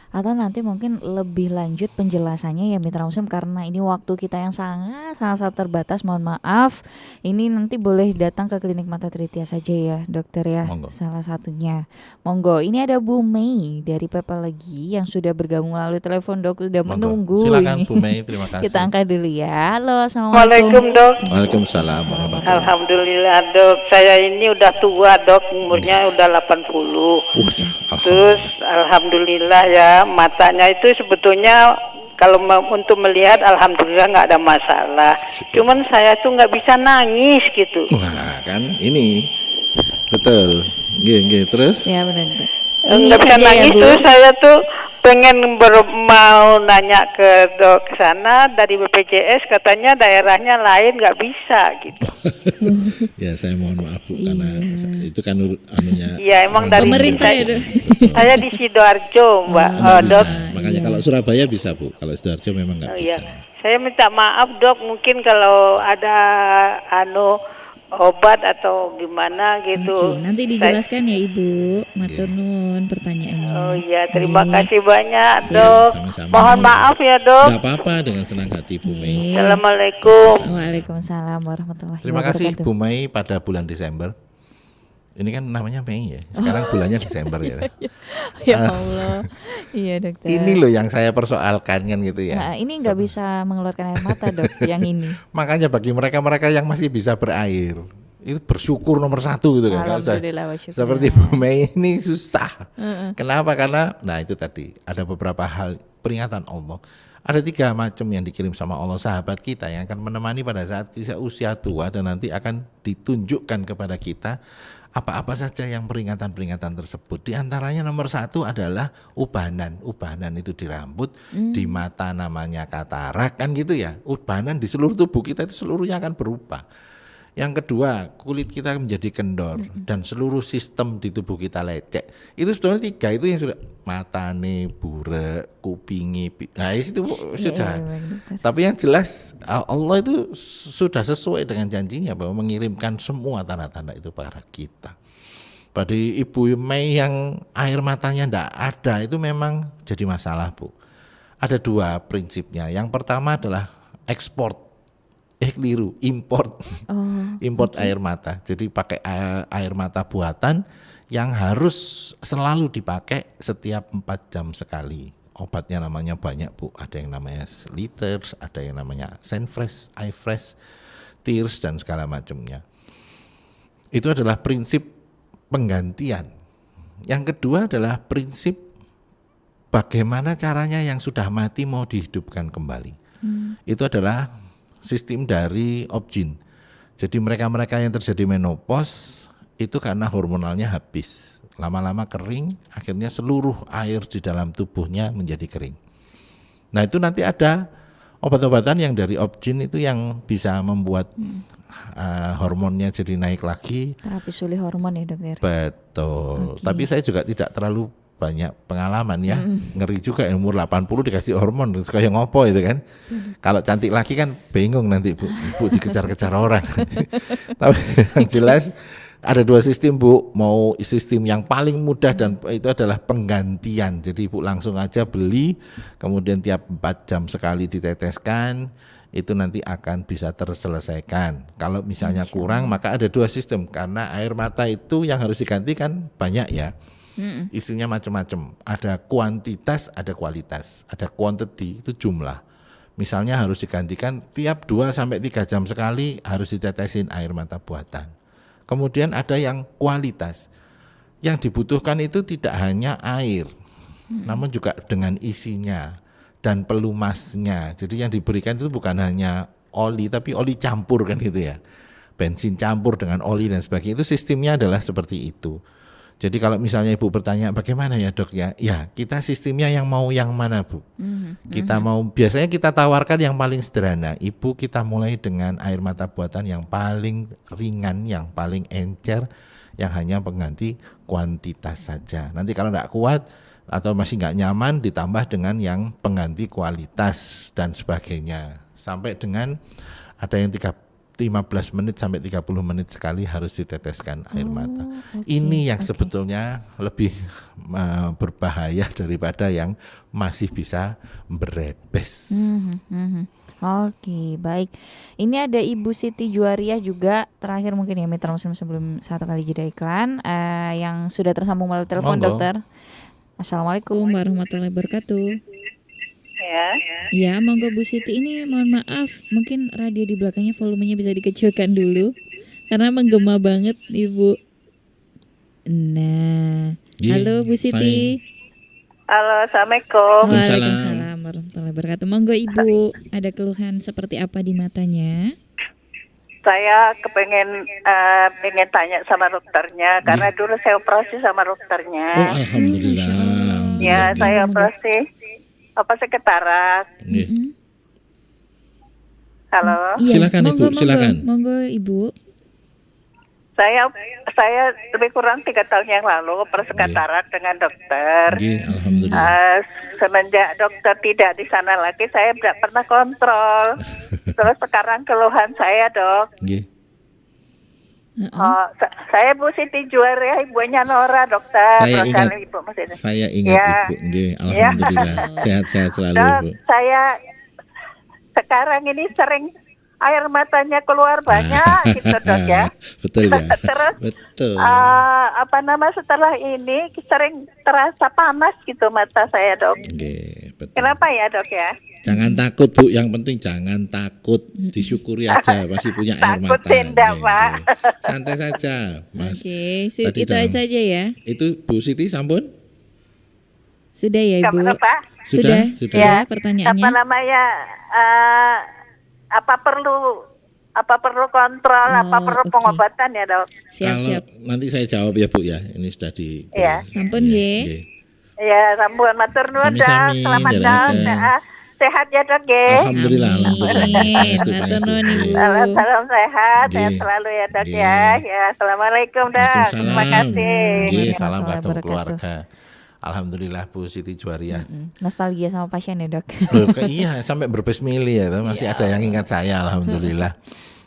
Atau nanti mungkin lebih lanjut penjelasannya ya Mitra Muslim, karena ini waktu kita yang sangat terbatas, mohon maaf. Ini nanti boleh datang ke Klinik Mata Tritia saja ya dokter ya. Monggo. Salah satunya. Monggo, ini ada Bu Mei dari Pepelegi yang sudah bergabung melalui telepon dok, sudah Monggo. menunggu. Silakan ini. Bu Mei, terima kasih. Kita angkat dulu ya. Halo, assalamualaikum. Waalaikumsalam dok. Waalaikumsalam warahmatullahi wabarakatuh. Alhamdulillah dok. Saya ini udah tua dok, umurnya udah 80. Terus alhamdulillah ya, matanya itu sebetulnya kalau untuk melihat alhamdulillah nggak ada masalah. Cuman saya tuh nggak bisa nangis gitu. Wah kan ini betul. Nggih, terus? Ya benar. Nggak bisa saja ya, nangis Bu. tuh saya tuh pengen mau nanya ke dok sana dari BPJS, katanya daerahnya lain nggak bisa gitu. Ya saya mohon maaf Bu karena itu kan anunya. Iya emang dari Pemerintah ya, Dok. saya di Sidoarjo mbak. Nggak bisa. Dok. Makanya kalau Surabaya bisa Bu, kalau Sidoarjo memang nggak Oh, bisa. iya. Saya minta maaf dok, mungkin kalau ada obat atau gimana gitu. Oke, nanti dijelaskan ya Ibu. Matur nuwun pertanyaannya. Oh iya, terima Baik. kasih banyak Siap, dok. sama-sama. Mohon maaf ya dok. Nggak apa-apa, dengan senang hati Bu Mei. Iya. Assalamualaikum. Waalaikumsalam warahmatullahi Terima kasih wabarakatuh. Bu Mei pada bulan Desember. Ini kan namanya Mei ya. Sekarang bulannya Desember ya. Ya Allah. Iya dokter. Ini loh yang saya persoalkan kan gitu ya. Nah, ini nggak bisa mengeluarkan air mata dok. Yang ini. Makanya bagi mereka-mereka yang masih bisa berair, itu bersyukur nomor 1 gitu kan. Kalau Alhamdulillah wa syukur. seperti Bu Mei ini susah. Kenapa? Karena nah itu tadi ada beberapa hal peringatan Allah. Ada 3 macam yang dikirim sama Allah sahabat kita yang akan menemani pada saat kita usia tua dan nanti akan ditunjukkan kepada kita apa-apa saja yang peringatan-peringatan tersebut. Di antaranya nomor 1 adalah ubanan. Ubanan itu di rambut, di mata namanya katarak kan gitu ya. Ubanan di seluruh tubuh kita itu seluruhnya akan berubah. Yang kedua, kulit kita menjadi kendor dan seluruh sistem di tubuh kita lecek. Itu sebetulnya 3 itu yang sudah matane, burek, kupingi. Nah, itu sudah. Iya, dokter. Tapi yang jelas Allah itu sudah sesuai dengan janjinya bahwa mengirimkan semua tanda-tanda itu pada kita. Pada Ibu Mei yang air matanya enggak ada itu memang jadi masalah Bu. Ada 2 prinsipnya. Yang pertama adalah ekspor. Keliru, import. Import air mata. Jadi pakai air mata buatan yang harus selalu dipakai setiap 4 jam sekali. Obatnya namanya banyak Bu. Ada yang namanya Liters, ada yang namanya Senfresh, iFresh, Tears dan segala macamnya. Itu adalah prinsip penggantian. Yang kedua adalah prinsip bagaimana caranya yang sudah mati mau dihidupkan kembali. Itu adalah sistem dari Opjin. Jadi mereka-mereka yang terjadi menopause itu karena hormonalnya habis. Lama-lama kering, akhirnya seluruh air di dalam tubuhnya menjadi kering. Nah itu nanti ada obat-obatan yang dari Opjin itu yang bisa membuat hormonnya jadi naik lagi. Terapi sulih hormon ya dokter. Betul. Tapi saya juga tidak terlalu banyak pengalaman ya. Ngeri juga umur 80 dikasih hormon terus kayak ngopo itu kan. Kalau cantik lagi kan bingung nanti Bu dikejar-kejar orang. Tapi yang jelas ada 2 sistem Bu, mau sistem yang paling mudah dan itu adalah penggantian. Jadi Ibu langsung aja beli, kemudian tiap 4 jam sekali diteteskan, itu nanti akan bisa terselesaikan. Kalau misalnya kurang maka ada 2 sistem karena air mata itu yang harus diganti kan banyak ya. Isinya macam-macam. Ada kuantitas, ada kualitas. Ada quantity itu jumlah. Misalnya harus digantikan tiap 2 sampai 3 jam sekali harus ditetesin air mata buatan. Kemudian ada yang kualitas. Yang dibutuhkan itu tidak hanya air, namun juga dengan isinya dan pelumasnya. Jadi yang diberikan itu bukan hanya oli, tapi oli campur kan gitu ya. Bensin campur dengan oli dan sebagainya. Itu sistemnya adalah seperti itu. Jadi kalau misalnya Ibu bertanya bagaimana ya dok ya, ya kita sistemnya yang mau yang mana Bu? Kita mau, biasanya kita tawarkan yang paling sederhana. Ibu kita mulai dengan air mata buatan yang paling ringan, yang paling encer, yang hanya pengganti kuantitas saja. Nanti kalau tidak kuat atau masih nggak nyaman ditambah dengan yang pengganti kualitas dan sebagainya. Sampai dengan ada yang 15 menit sampai 30 menit sekali harus diteteskan air mata. Ini yang sebetulnya lebih berbahaya daripada yang masih bisa berebes. Oke, baik. Ini ada Ibu Siti Juwariah juga, terakhir mungkin ya Mitra Muslim sebelum satu kali jeda iklan, yang sudah tersambung melalui telepon. Monggo. Dokter. Assalamualaikum warahmatullahi wabarakatuh. Ya. Ya, monggo Bu Siti, ini mohon maaf, mungkin radio di belakangnya volumenya bisa dikecilkan dulu karena menggema banget Ibu. Nah, Iya, halo Bu Siti. Halo, Assalamualaikum. Waalaikumsalam warahmatullahi wabarakatuh. Monggo Ibu, ada keluhan seperti apa di matanya? Saya pengen tanya sama dokternya karena dulu saya operasi sama dokternya. Oh alhamdulillah. Ya, saya operasi katarak. Nggih. Halo. Iya, Silakan, Ibu, silakan. Monggo Ibu. Saya lebih kurang 3 tahun yang lalu operasi katarak dengan dokter. Nggih, alhamdulillah. Semenjak dokter tidak di sana lagi, saya tidak pernah kontrol. Terus sekarang keluhan saya, dok. Nggih. Saya Bu Siti Juwariah, ibunya Nora, dokter. Saya Terus ingat. kali Ibu masih ada. Saya ingat Ya. Ibu. Nggih, alhamdulillah. Sehat-sehat selalu Dok, Ibu. saya sekarang ini sering air matanya keluar banyak gitu, dok ya. Betul ya. Terus Betul. setelah ini sering terasa panas gitu mata saya, dok. Nggih, betul. Kenapa ya, dok ya? Jangan takut Bu, yang penting jangan takut, disyukuri aja masih punya air Takut mata. tidak, Nggih, Pak. nggih. Santai saja, Mas. Oke, Tadi itu dalam- saja ya. Itu Bu Siti sampun? Sudah ya Ibu? Apa? Sudah Sudah. ya Apa pertanyaannya. namanya? Apa perlu kontrol? Apa Oh, perlu oke. pengobatan ya, dok? Siap-siap. Kalau nanti saya jawab ya Bu ya. Ini sudah di. Iya. Sampun nggih. Nggih. Ya, sambungan matur nuwun, dok. Sami-sami, Selamat, Dara. dok. Sehat ya, dok ya. Alhamdulillah, alhamdulillah. Amin. Pangestu, Matur pangestu. nuwun, Ibu. Nggih. Salam sehat, sehat Nggih. selalu ya, dok Nggih. ya. Ya, assalamualaikum, dok. Waalaikumsalam. Terima kasih. Nggih, salam Warahmatullahi rahmat wabarakatuh. keluarga. Alhamdulillah Bu Siti Juwariah. Nostalgia sama pasien ya, Dok. Loh, iya sampai berbes mili ya, masih ada yang ingat saya, alhamdulillah.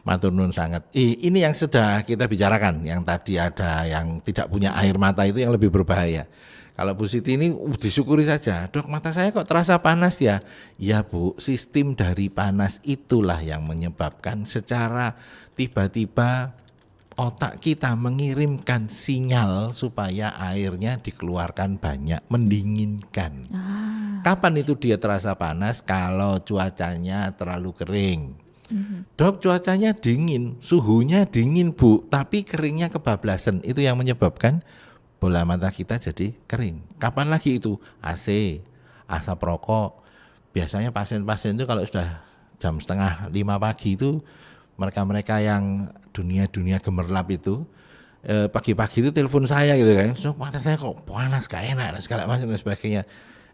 Matur nuwun sangat. Ini yang sudah kita bicarakan, yang tadi ada yang tidak punya air mata itu yang lebih berbahaya. Kalau Bu Siti ini disyukuri saja, dok mata saya kok terasa panas ya? Ya Bu, sistem dari panas itulah yang menyebabkan secara tiba-tiba otak kita mengirimkan sinyal supaya airnya dikeluarkan banyak, mendinginkan. Kapan itu dia terasa panas? Kalau cuacanya terlalu kering. Dok, cuacanya dingin, suhunya dingin Bu, tapi keringnya kebablasan. Itu yang menyebabkan bola mata kita jadi kering. Kapan lagi itu? AC, asap rokok. Biasanya pasien-pasien itu kalau sudah jam 4:30 pagi itu, mereka-mereka yang dunia gemerlap itu, pagi-pagi itu telepon saya gitu kan, "Dok, mata saya kok panas, gak enak," dan segala macam dan sebagainya.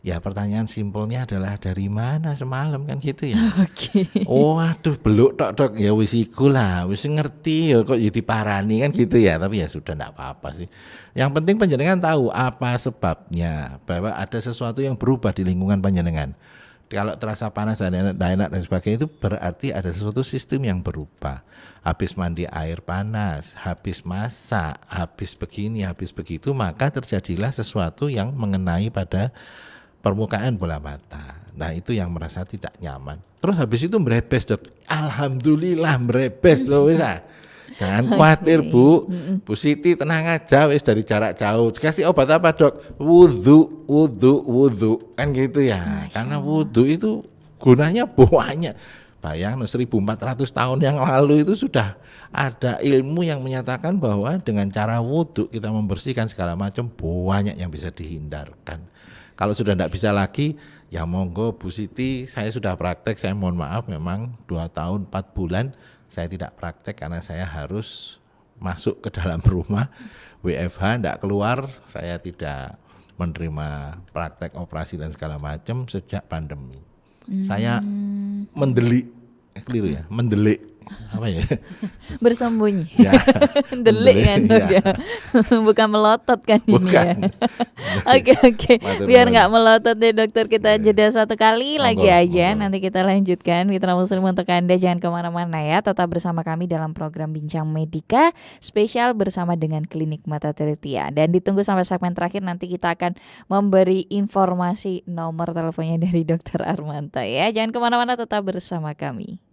Ya pertanyaan simpelnya adalah dari mana semalam kan gitu ya. Oke. Oh aduh beluk tok dok, ya wis iku lah, wis ngerti ya kok ya diparani kan gitu ya. Tapi ya sudah enggak apa-apa sih. Yang penting panjenengan tahu apa sebabnya, bahwa ada sesuatu yang berubah di lingkungan panjenengan. Kalau terasa panas dan enak dan sebagainya itu berarti ada sesuatu sistem yang berubah. Habis mandi air panas, habis masak, habis begini, habis begitu, maka terjadilah sesuatu yang mengenai pada permukaan bola mata. Nah itu yang merasa tidak nyaman. Terus habis itu merebes dok. Alhamdulillah merebes loh bisa. Jangan khawatir Bu. Bu Siti tenang aja, wis dari jarak jauh. Dikasih obat apa Dok? Wudhu. Kan gitu ya. Karena wudhu itu gunanya banyak. Bayang 1400 tahun yang lalu itu sudah ada ilmu yang menyatakan bahwa dengan cara wudhu kita membersihkan segala macam, banyak yang bisa dihindarkan. Kalau sudah tidak bisa lagi, ya monggo Bu Siti, saya sudah praktek, saya mohon maaf memang 2 tahun 4 bulan saya tidak praktek karena saya harus masuk ke dalam rumah, WFH, tidak keluar, saya tidak menerima praktek operasi dan segala macam sejak pandemi. Saya mendelik, keliru ya, mendelik, apa ya? Bersembunyi. Ya, Delik kan Dok ya. ya. Bukan melotot kan ini Bukan. ya. Oke. Matur Biar nuwun. nggak melotot deh dokter, kita jeda satu kali lagi Monggo, aja. monggo. Nanti kita lanjutkan. Mitra Muslim untuk Anda jangan kemana-mana ya. Tetap bersama kami dalam program Bincang Medika spesial bersama dengan Klinik Mata Tirtia. Dan ditunggu sampai segmen terakhir, nanti kita akan memberi informasi nomor teleponnya dari Dokter Armanto ya. Jangan kemana-mana, tetap bersama kami.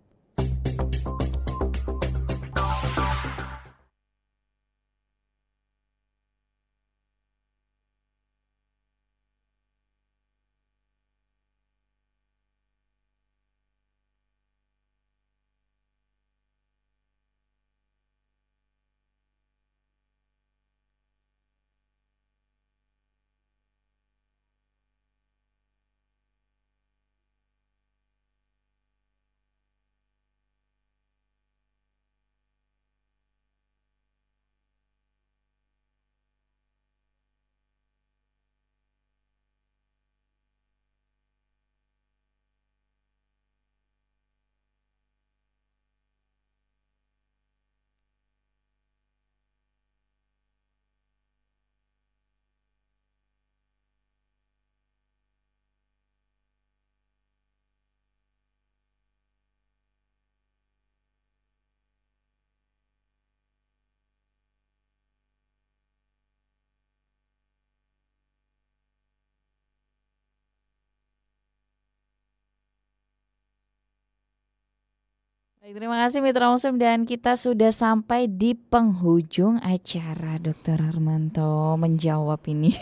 Baik, terima kasih Mitra Muslim, dan kita sudah sampai di penghujung acara. Dokter Armanto menjawab ini.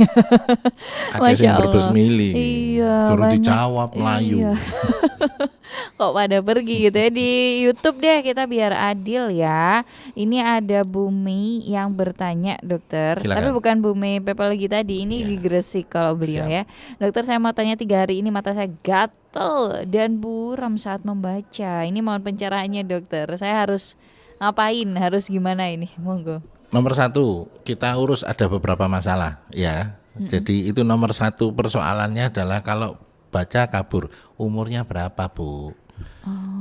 Ada Masya yang Allah. berbesmili, Iya, turun banyak. dijawab Melayu. Iya. Kok pada pergi gitu ya. Di YouTube deh kita biar adil ya. Ini ada Bumi yang bertanya dokter. Silakan. Tapi bukan Bumi Pepelgi tadi. Ini Iya. di Gresik kalau beliau Siap. ya. Dokter, saya mau tanya, 3 hari ini mata saya gatel dan buram saat membaca. Ini mohon pencerahannya dokter. Saya harus ngapain? Harus gimana ini? Monggo. Nomor 1, kita urus ada beberapa masalah ya. Jadi itu nomor 1 persoalannya adalah kalau baca kabur, umurnya berapa Bu?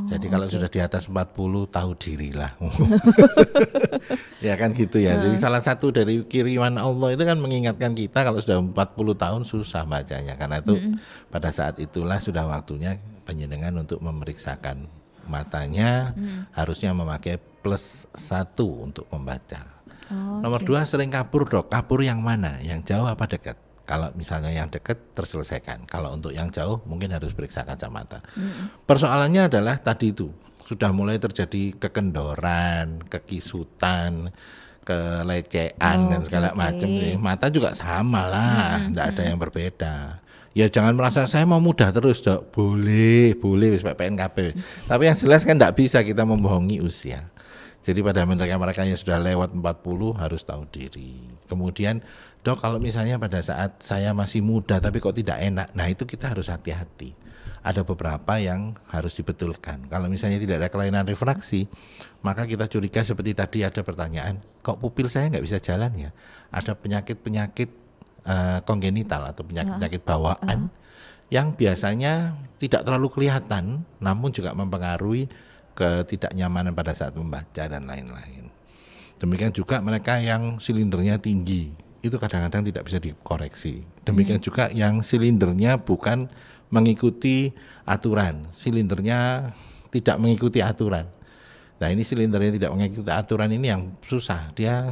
Jadi kalau sudah di atas 40, tahu dirilah. Ya kan gitu ya. Jadi salah satu dari kiriman Allah itu kan mengingatkan kita kalau sudah 40 tahun susah bacanya. Karena itu pada saat itulah sudah waktunya penjenengan untuk memeriksakan matanya, harusnya memakai +1 untuk membaca. Nomor 2, sering kabur Dok. Kabur yang mana? Yang jauh apa dekat? Kalau misalnya yang dekat terselesaikan. Kalau untuk yang jauh mungkin harus periksa kacamata. Persoalannya adalah tadi itu sudah mulai terjadi kekendoran, kekisutan, kelecehan dan segala macam. Mata juga sama lah, tidak ada yang berbeda. Ya jangan merasa saya mau muda terus Dok. Boleh wis PPNKP. Tapi yang jelas kan tidak bisa kita membohongi usia. Jadi pada mereka-mereka yang sudah lewat 40 harus tahu diri. Kemudian Dok, kalau misalnya pada saat saya masih muda tapi kok tidak enak, nah itu kita harus hati-hati. Ada beberapa yang harus dibetulkan. Kalau misalnya tidak ada kelainan refraksi, maka kita curiga seperti tadi ada pertanyaan, kok pupil saya nggak bisa jalan ya? Ada penyakit-penyakit kongenital atau penyakit-penyakit bawaan yang biasanya tidak terlalu kelihatan, namun juga mempengaruhi ketidaknyamanan pada saat membaca dan lain-lain. Demikian juga mereka yang silindernya tinggi, itu kadang-kadang tidak bisa dikoreksi. Demikian juga yang silindernya bukan mengikuti aturan, silindernya tidak mengikuti aturan. Nah ini silindernya tidak mengikuti aturan ini yang susah, dia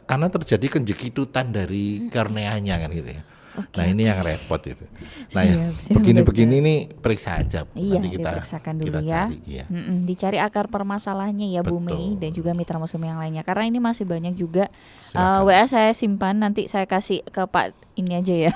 karena terjadi kenjekitutan dari korneanya kan gitu ya. Nah ini yang repot itu. Nah Siap, begini-begini nih periksa aja. Iya, Nanti diperiksakan dulu kita ya. cari. Iya. Dicari akar permasalahannya ya Bu Mei Betul. dan juga mitra muslim yang lainnya. Karena ini masih banyak juga Silakan. WA saya simpan, nanti saya kasih ke Pak ini aja ya.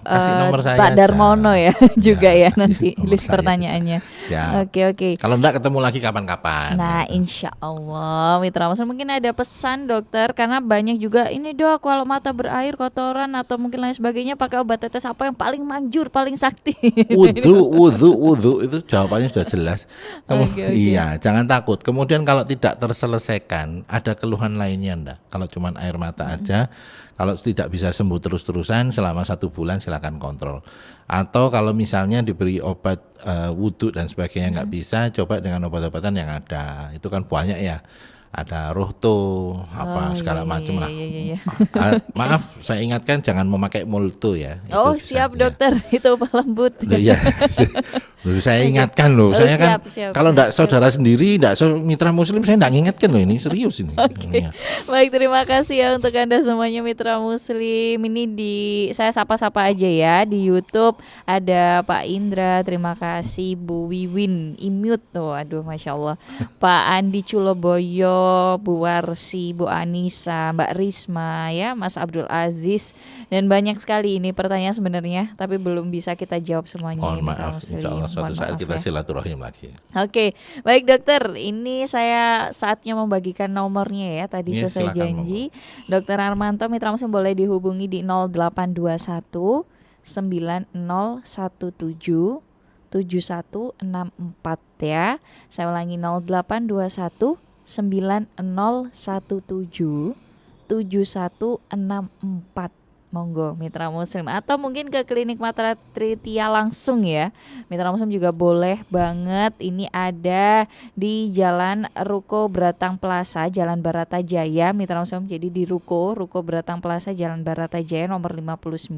Kasih nomor saya Pak aja. Darmono ya juga ya kasih nanti nomor list saya pertanyaannya. Siap. Oke. Kalau enggak ketemu lagi kapan-kapan. Nah, insya Allah mitra muslim mungkin ada pesan dokter, karena banyak juga ini dok kalau mata berair kotoran atau mungkin lain sebagainya pakai obat tetes apa yang paling manjur, paling sakti? Wudhu itu jawabannya sudah jelas. Oke. Iya, jangan takut. Kemudian kalau tidak terselesaikan, ada keluhan lainnya enggak? Kalau cuma air mata aja, kalau tidak bisa sembuh terus-terusan selama 1 bulan silakan kontrol. Atau kalau misalnya diberi obat wudhu dan sebagainya nggak bisa, coba dengan obat-obatan yang ada. Itu kan banyak ya. Ada rohto, segala macam lah. Iya. Maaf, saya ingatkan jangan memakai multo ya. Oh Itu bisa, siap ya. dokter, itu pelembut. Loh, iya. Loh, saya ingatkan loh. Saya kan siap. kalau enggak saudara sendiri, enggak mitra muslim, saya enggak ngingatkan loh, ini serius ini. Iya. Baik, terima kasih ya untuk Anda semuanya mitra muslim. Ini saya sapa-sapa aja ya di YouTube. Ada Pak Indra, terima kasih. Bu Wiwin Imut tuh, aduh masya Allah. Pak Andi Culoboyo, Bu Warsi, Bu Anissa, Mbak Risma ya, Mas Abdul Aziz, dan banyak sekali ini pertanyaan sebenarnya, tapi belum bisa kita jawab semuanya. Mohon ya, mitra maaf, muslim. insya Allah suatu Mohon saat maaf kita ya. silaturahim lagi. Oke, baik dokter, ini saya saatnya membagikan nomornya ya. Tadi Iya, saya silakan, janji, Dokter Armanto mitra muslim boleh dihubungi di 0821 9017 7164 ya. Saya ulangi 0821 9017 7164. Monggo mitra muslim, atau mungkin ke klinik Mata Tritia langsung ya. Mitra muslim juga boleh banget. Ini ada di Jalan Ruko Beratang Plaza, Jalan Barata Jaya mitra muslim. Jadi di Ruko Beratang Plaza, Jalan Barata Jaya nomor 59.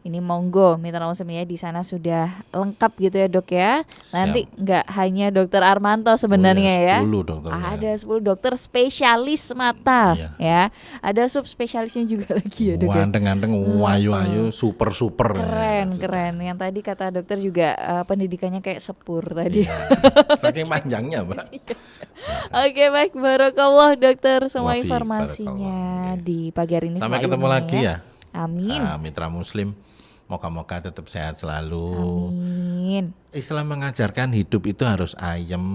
Ini monggo mitra muslim ya, di sana sudah lengkap gitu ya dok ya. Nanti nggak hanya dokter Armanto sebenarnya ya. 10 dokter. Ada 10 dokter spesialis mata ya. Ada subspesialisnya juga lagi ya dok ya. Ganteng-ganteng, wayu-wayu, super. Keren. Yang tadi kata dokter juga pendidikannya kayak sepur tadi. Iya. Saking panjangnya, Mbak. Oke, baik, barakallah dokter semua Wafi, informasinya barakallah. di pagi hari ini. Sampai setelah ketemu ilmunya lagi ya. Amin. Mitra muslim, moga-moga tetap sehat selalu. Amin. Islam mengajarkan hidup itu harus ayem,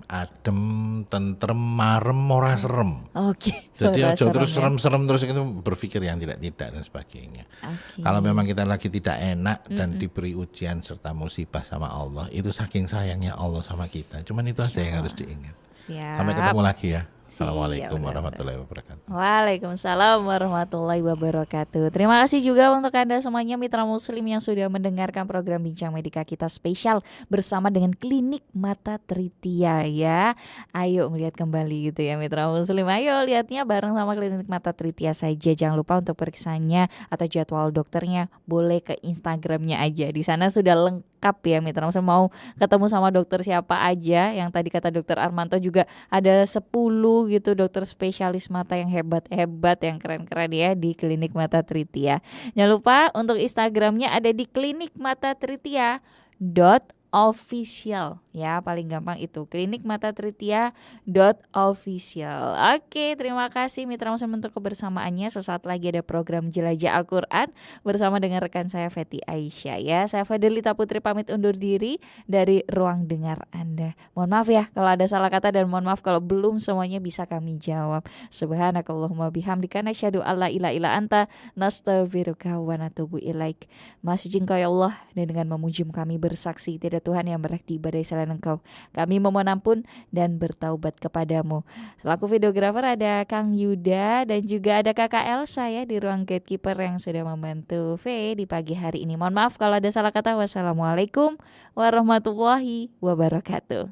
adem, tentrem, marem, ora serem. Oke. Jadi ora ojo terus serem serem terus itu berpikir yang tidak dan sebagainya. Oke. Kalau memang kita lagi tidak enak dan diberi ujian serta musibah sama Allah, itu saking sayangnya Allah sama kita. Cuman itu aja yang harus diingat. Siap. Sampai ketemu lagi ya. Assalamualaikum benar-benar. warahmatullahi wabarakatuh. Waalaikumsalam warahmatullahi wabarakatuh. Terima kasih juga untuk Anda semuanya mitra muslim yang sudah mendengarkan program Bincang Medika kita spesial bersama dengan Klinik Mata Tritia ya. Ayo melihat kembali gitu ya mitra muslim. Ayo lihatnya bareng sama Klinik Mata Tritia saja. Jangan lupa untuk periksanya atau jadwal dokternya boleh ke Instagramnya aja. Di sana sudah lengkap ya mitra muslim. Mau ketemu sama dokter siapa aja, yang tadi kata dokter Armanto juga ada 10 gitu dokter spesialis mata yang hebat-hebat, yang keren-keren ya di Klinik Mata Tritia. Jangan lupa untuk Instagramnya ada di Klinik Mata Tritia .official ya, paling gampang itu Klinik Mata Tritia .official. Oke, terima kasih mitra muslim untuk kebersamaannya. Sesaat lagi ada program Jelajah Al-Quran bersama dengan rekan saya Feti Aisyah ya. Saya Fidelita Putri pamit undur diri dari ruang dengar Anda. Mohon maaf ya kalau ada salah kata, dan mohon maaf kalau belum semuanya bisa kami jawab. Subhanakallahumma bihamdika nasyhadu alla ilaha illa anta nastaghfiruka wa natubu ilaik. Masih Engkau ya Allah, dan dengan memuji kami bersaksi tidak Tuhan yang berhak diibadahi selain Engkau. Kami memohon ampun dan bertaubat kepadamu. Selaku videografer ada Kang Yuda dan juga ada Kakak Elsa ya di ruang gatekeeper yang sudah membantu V di pagi hari ini. Mohon maaf kalau ada salah kata. Wassalamualaikum warahmatullahi wabarakatuh.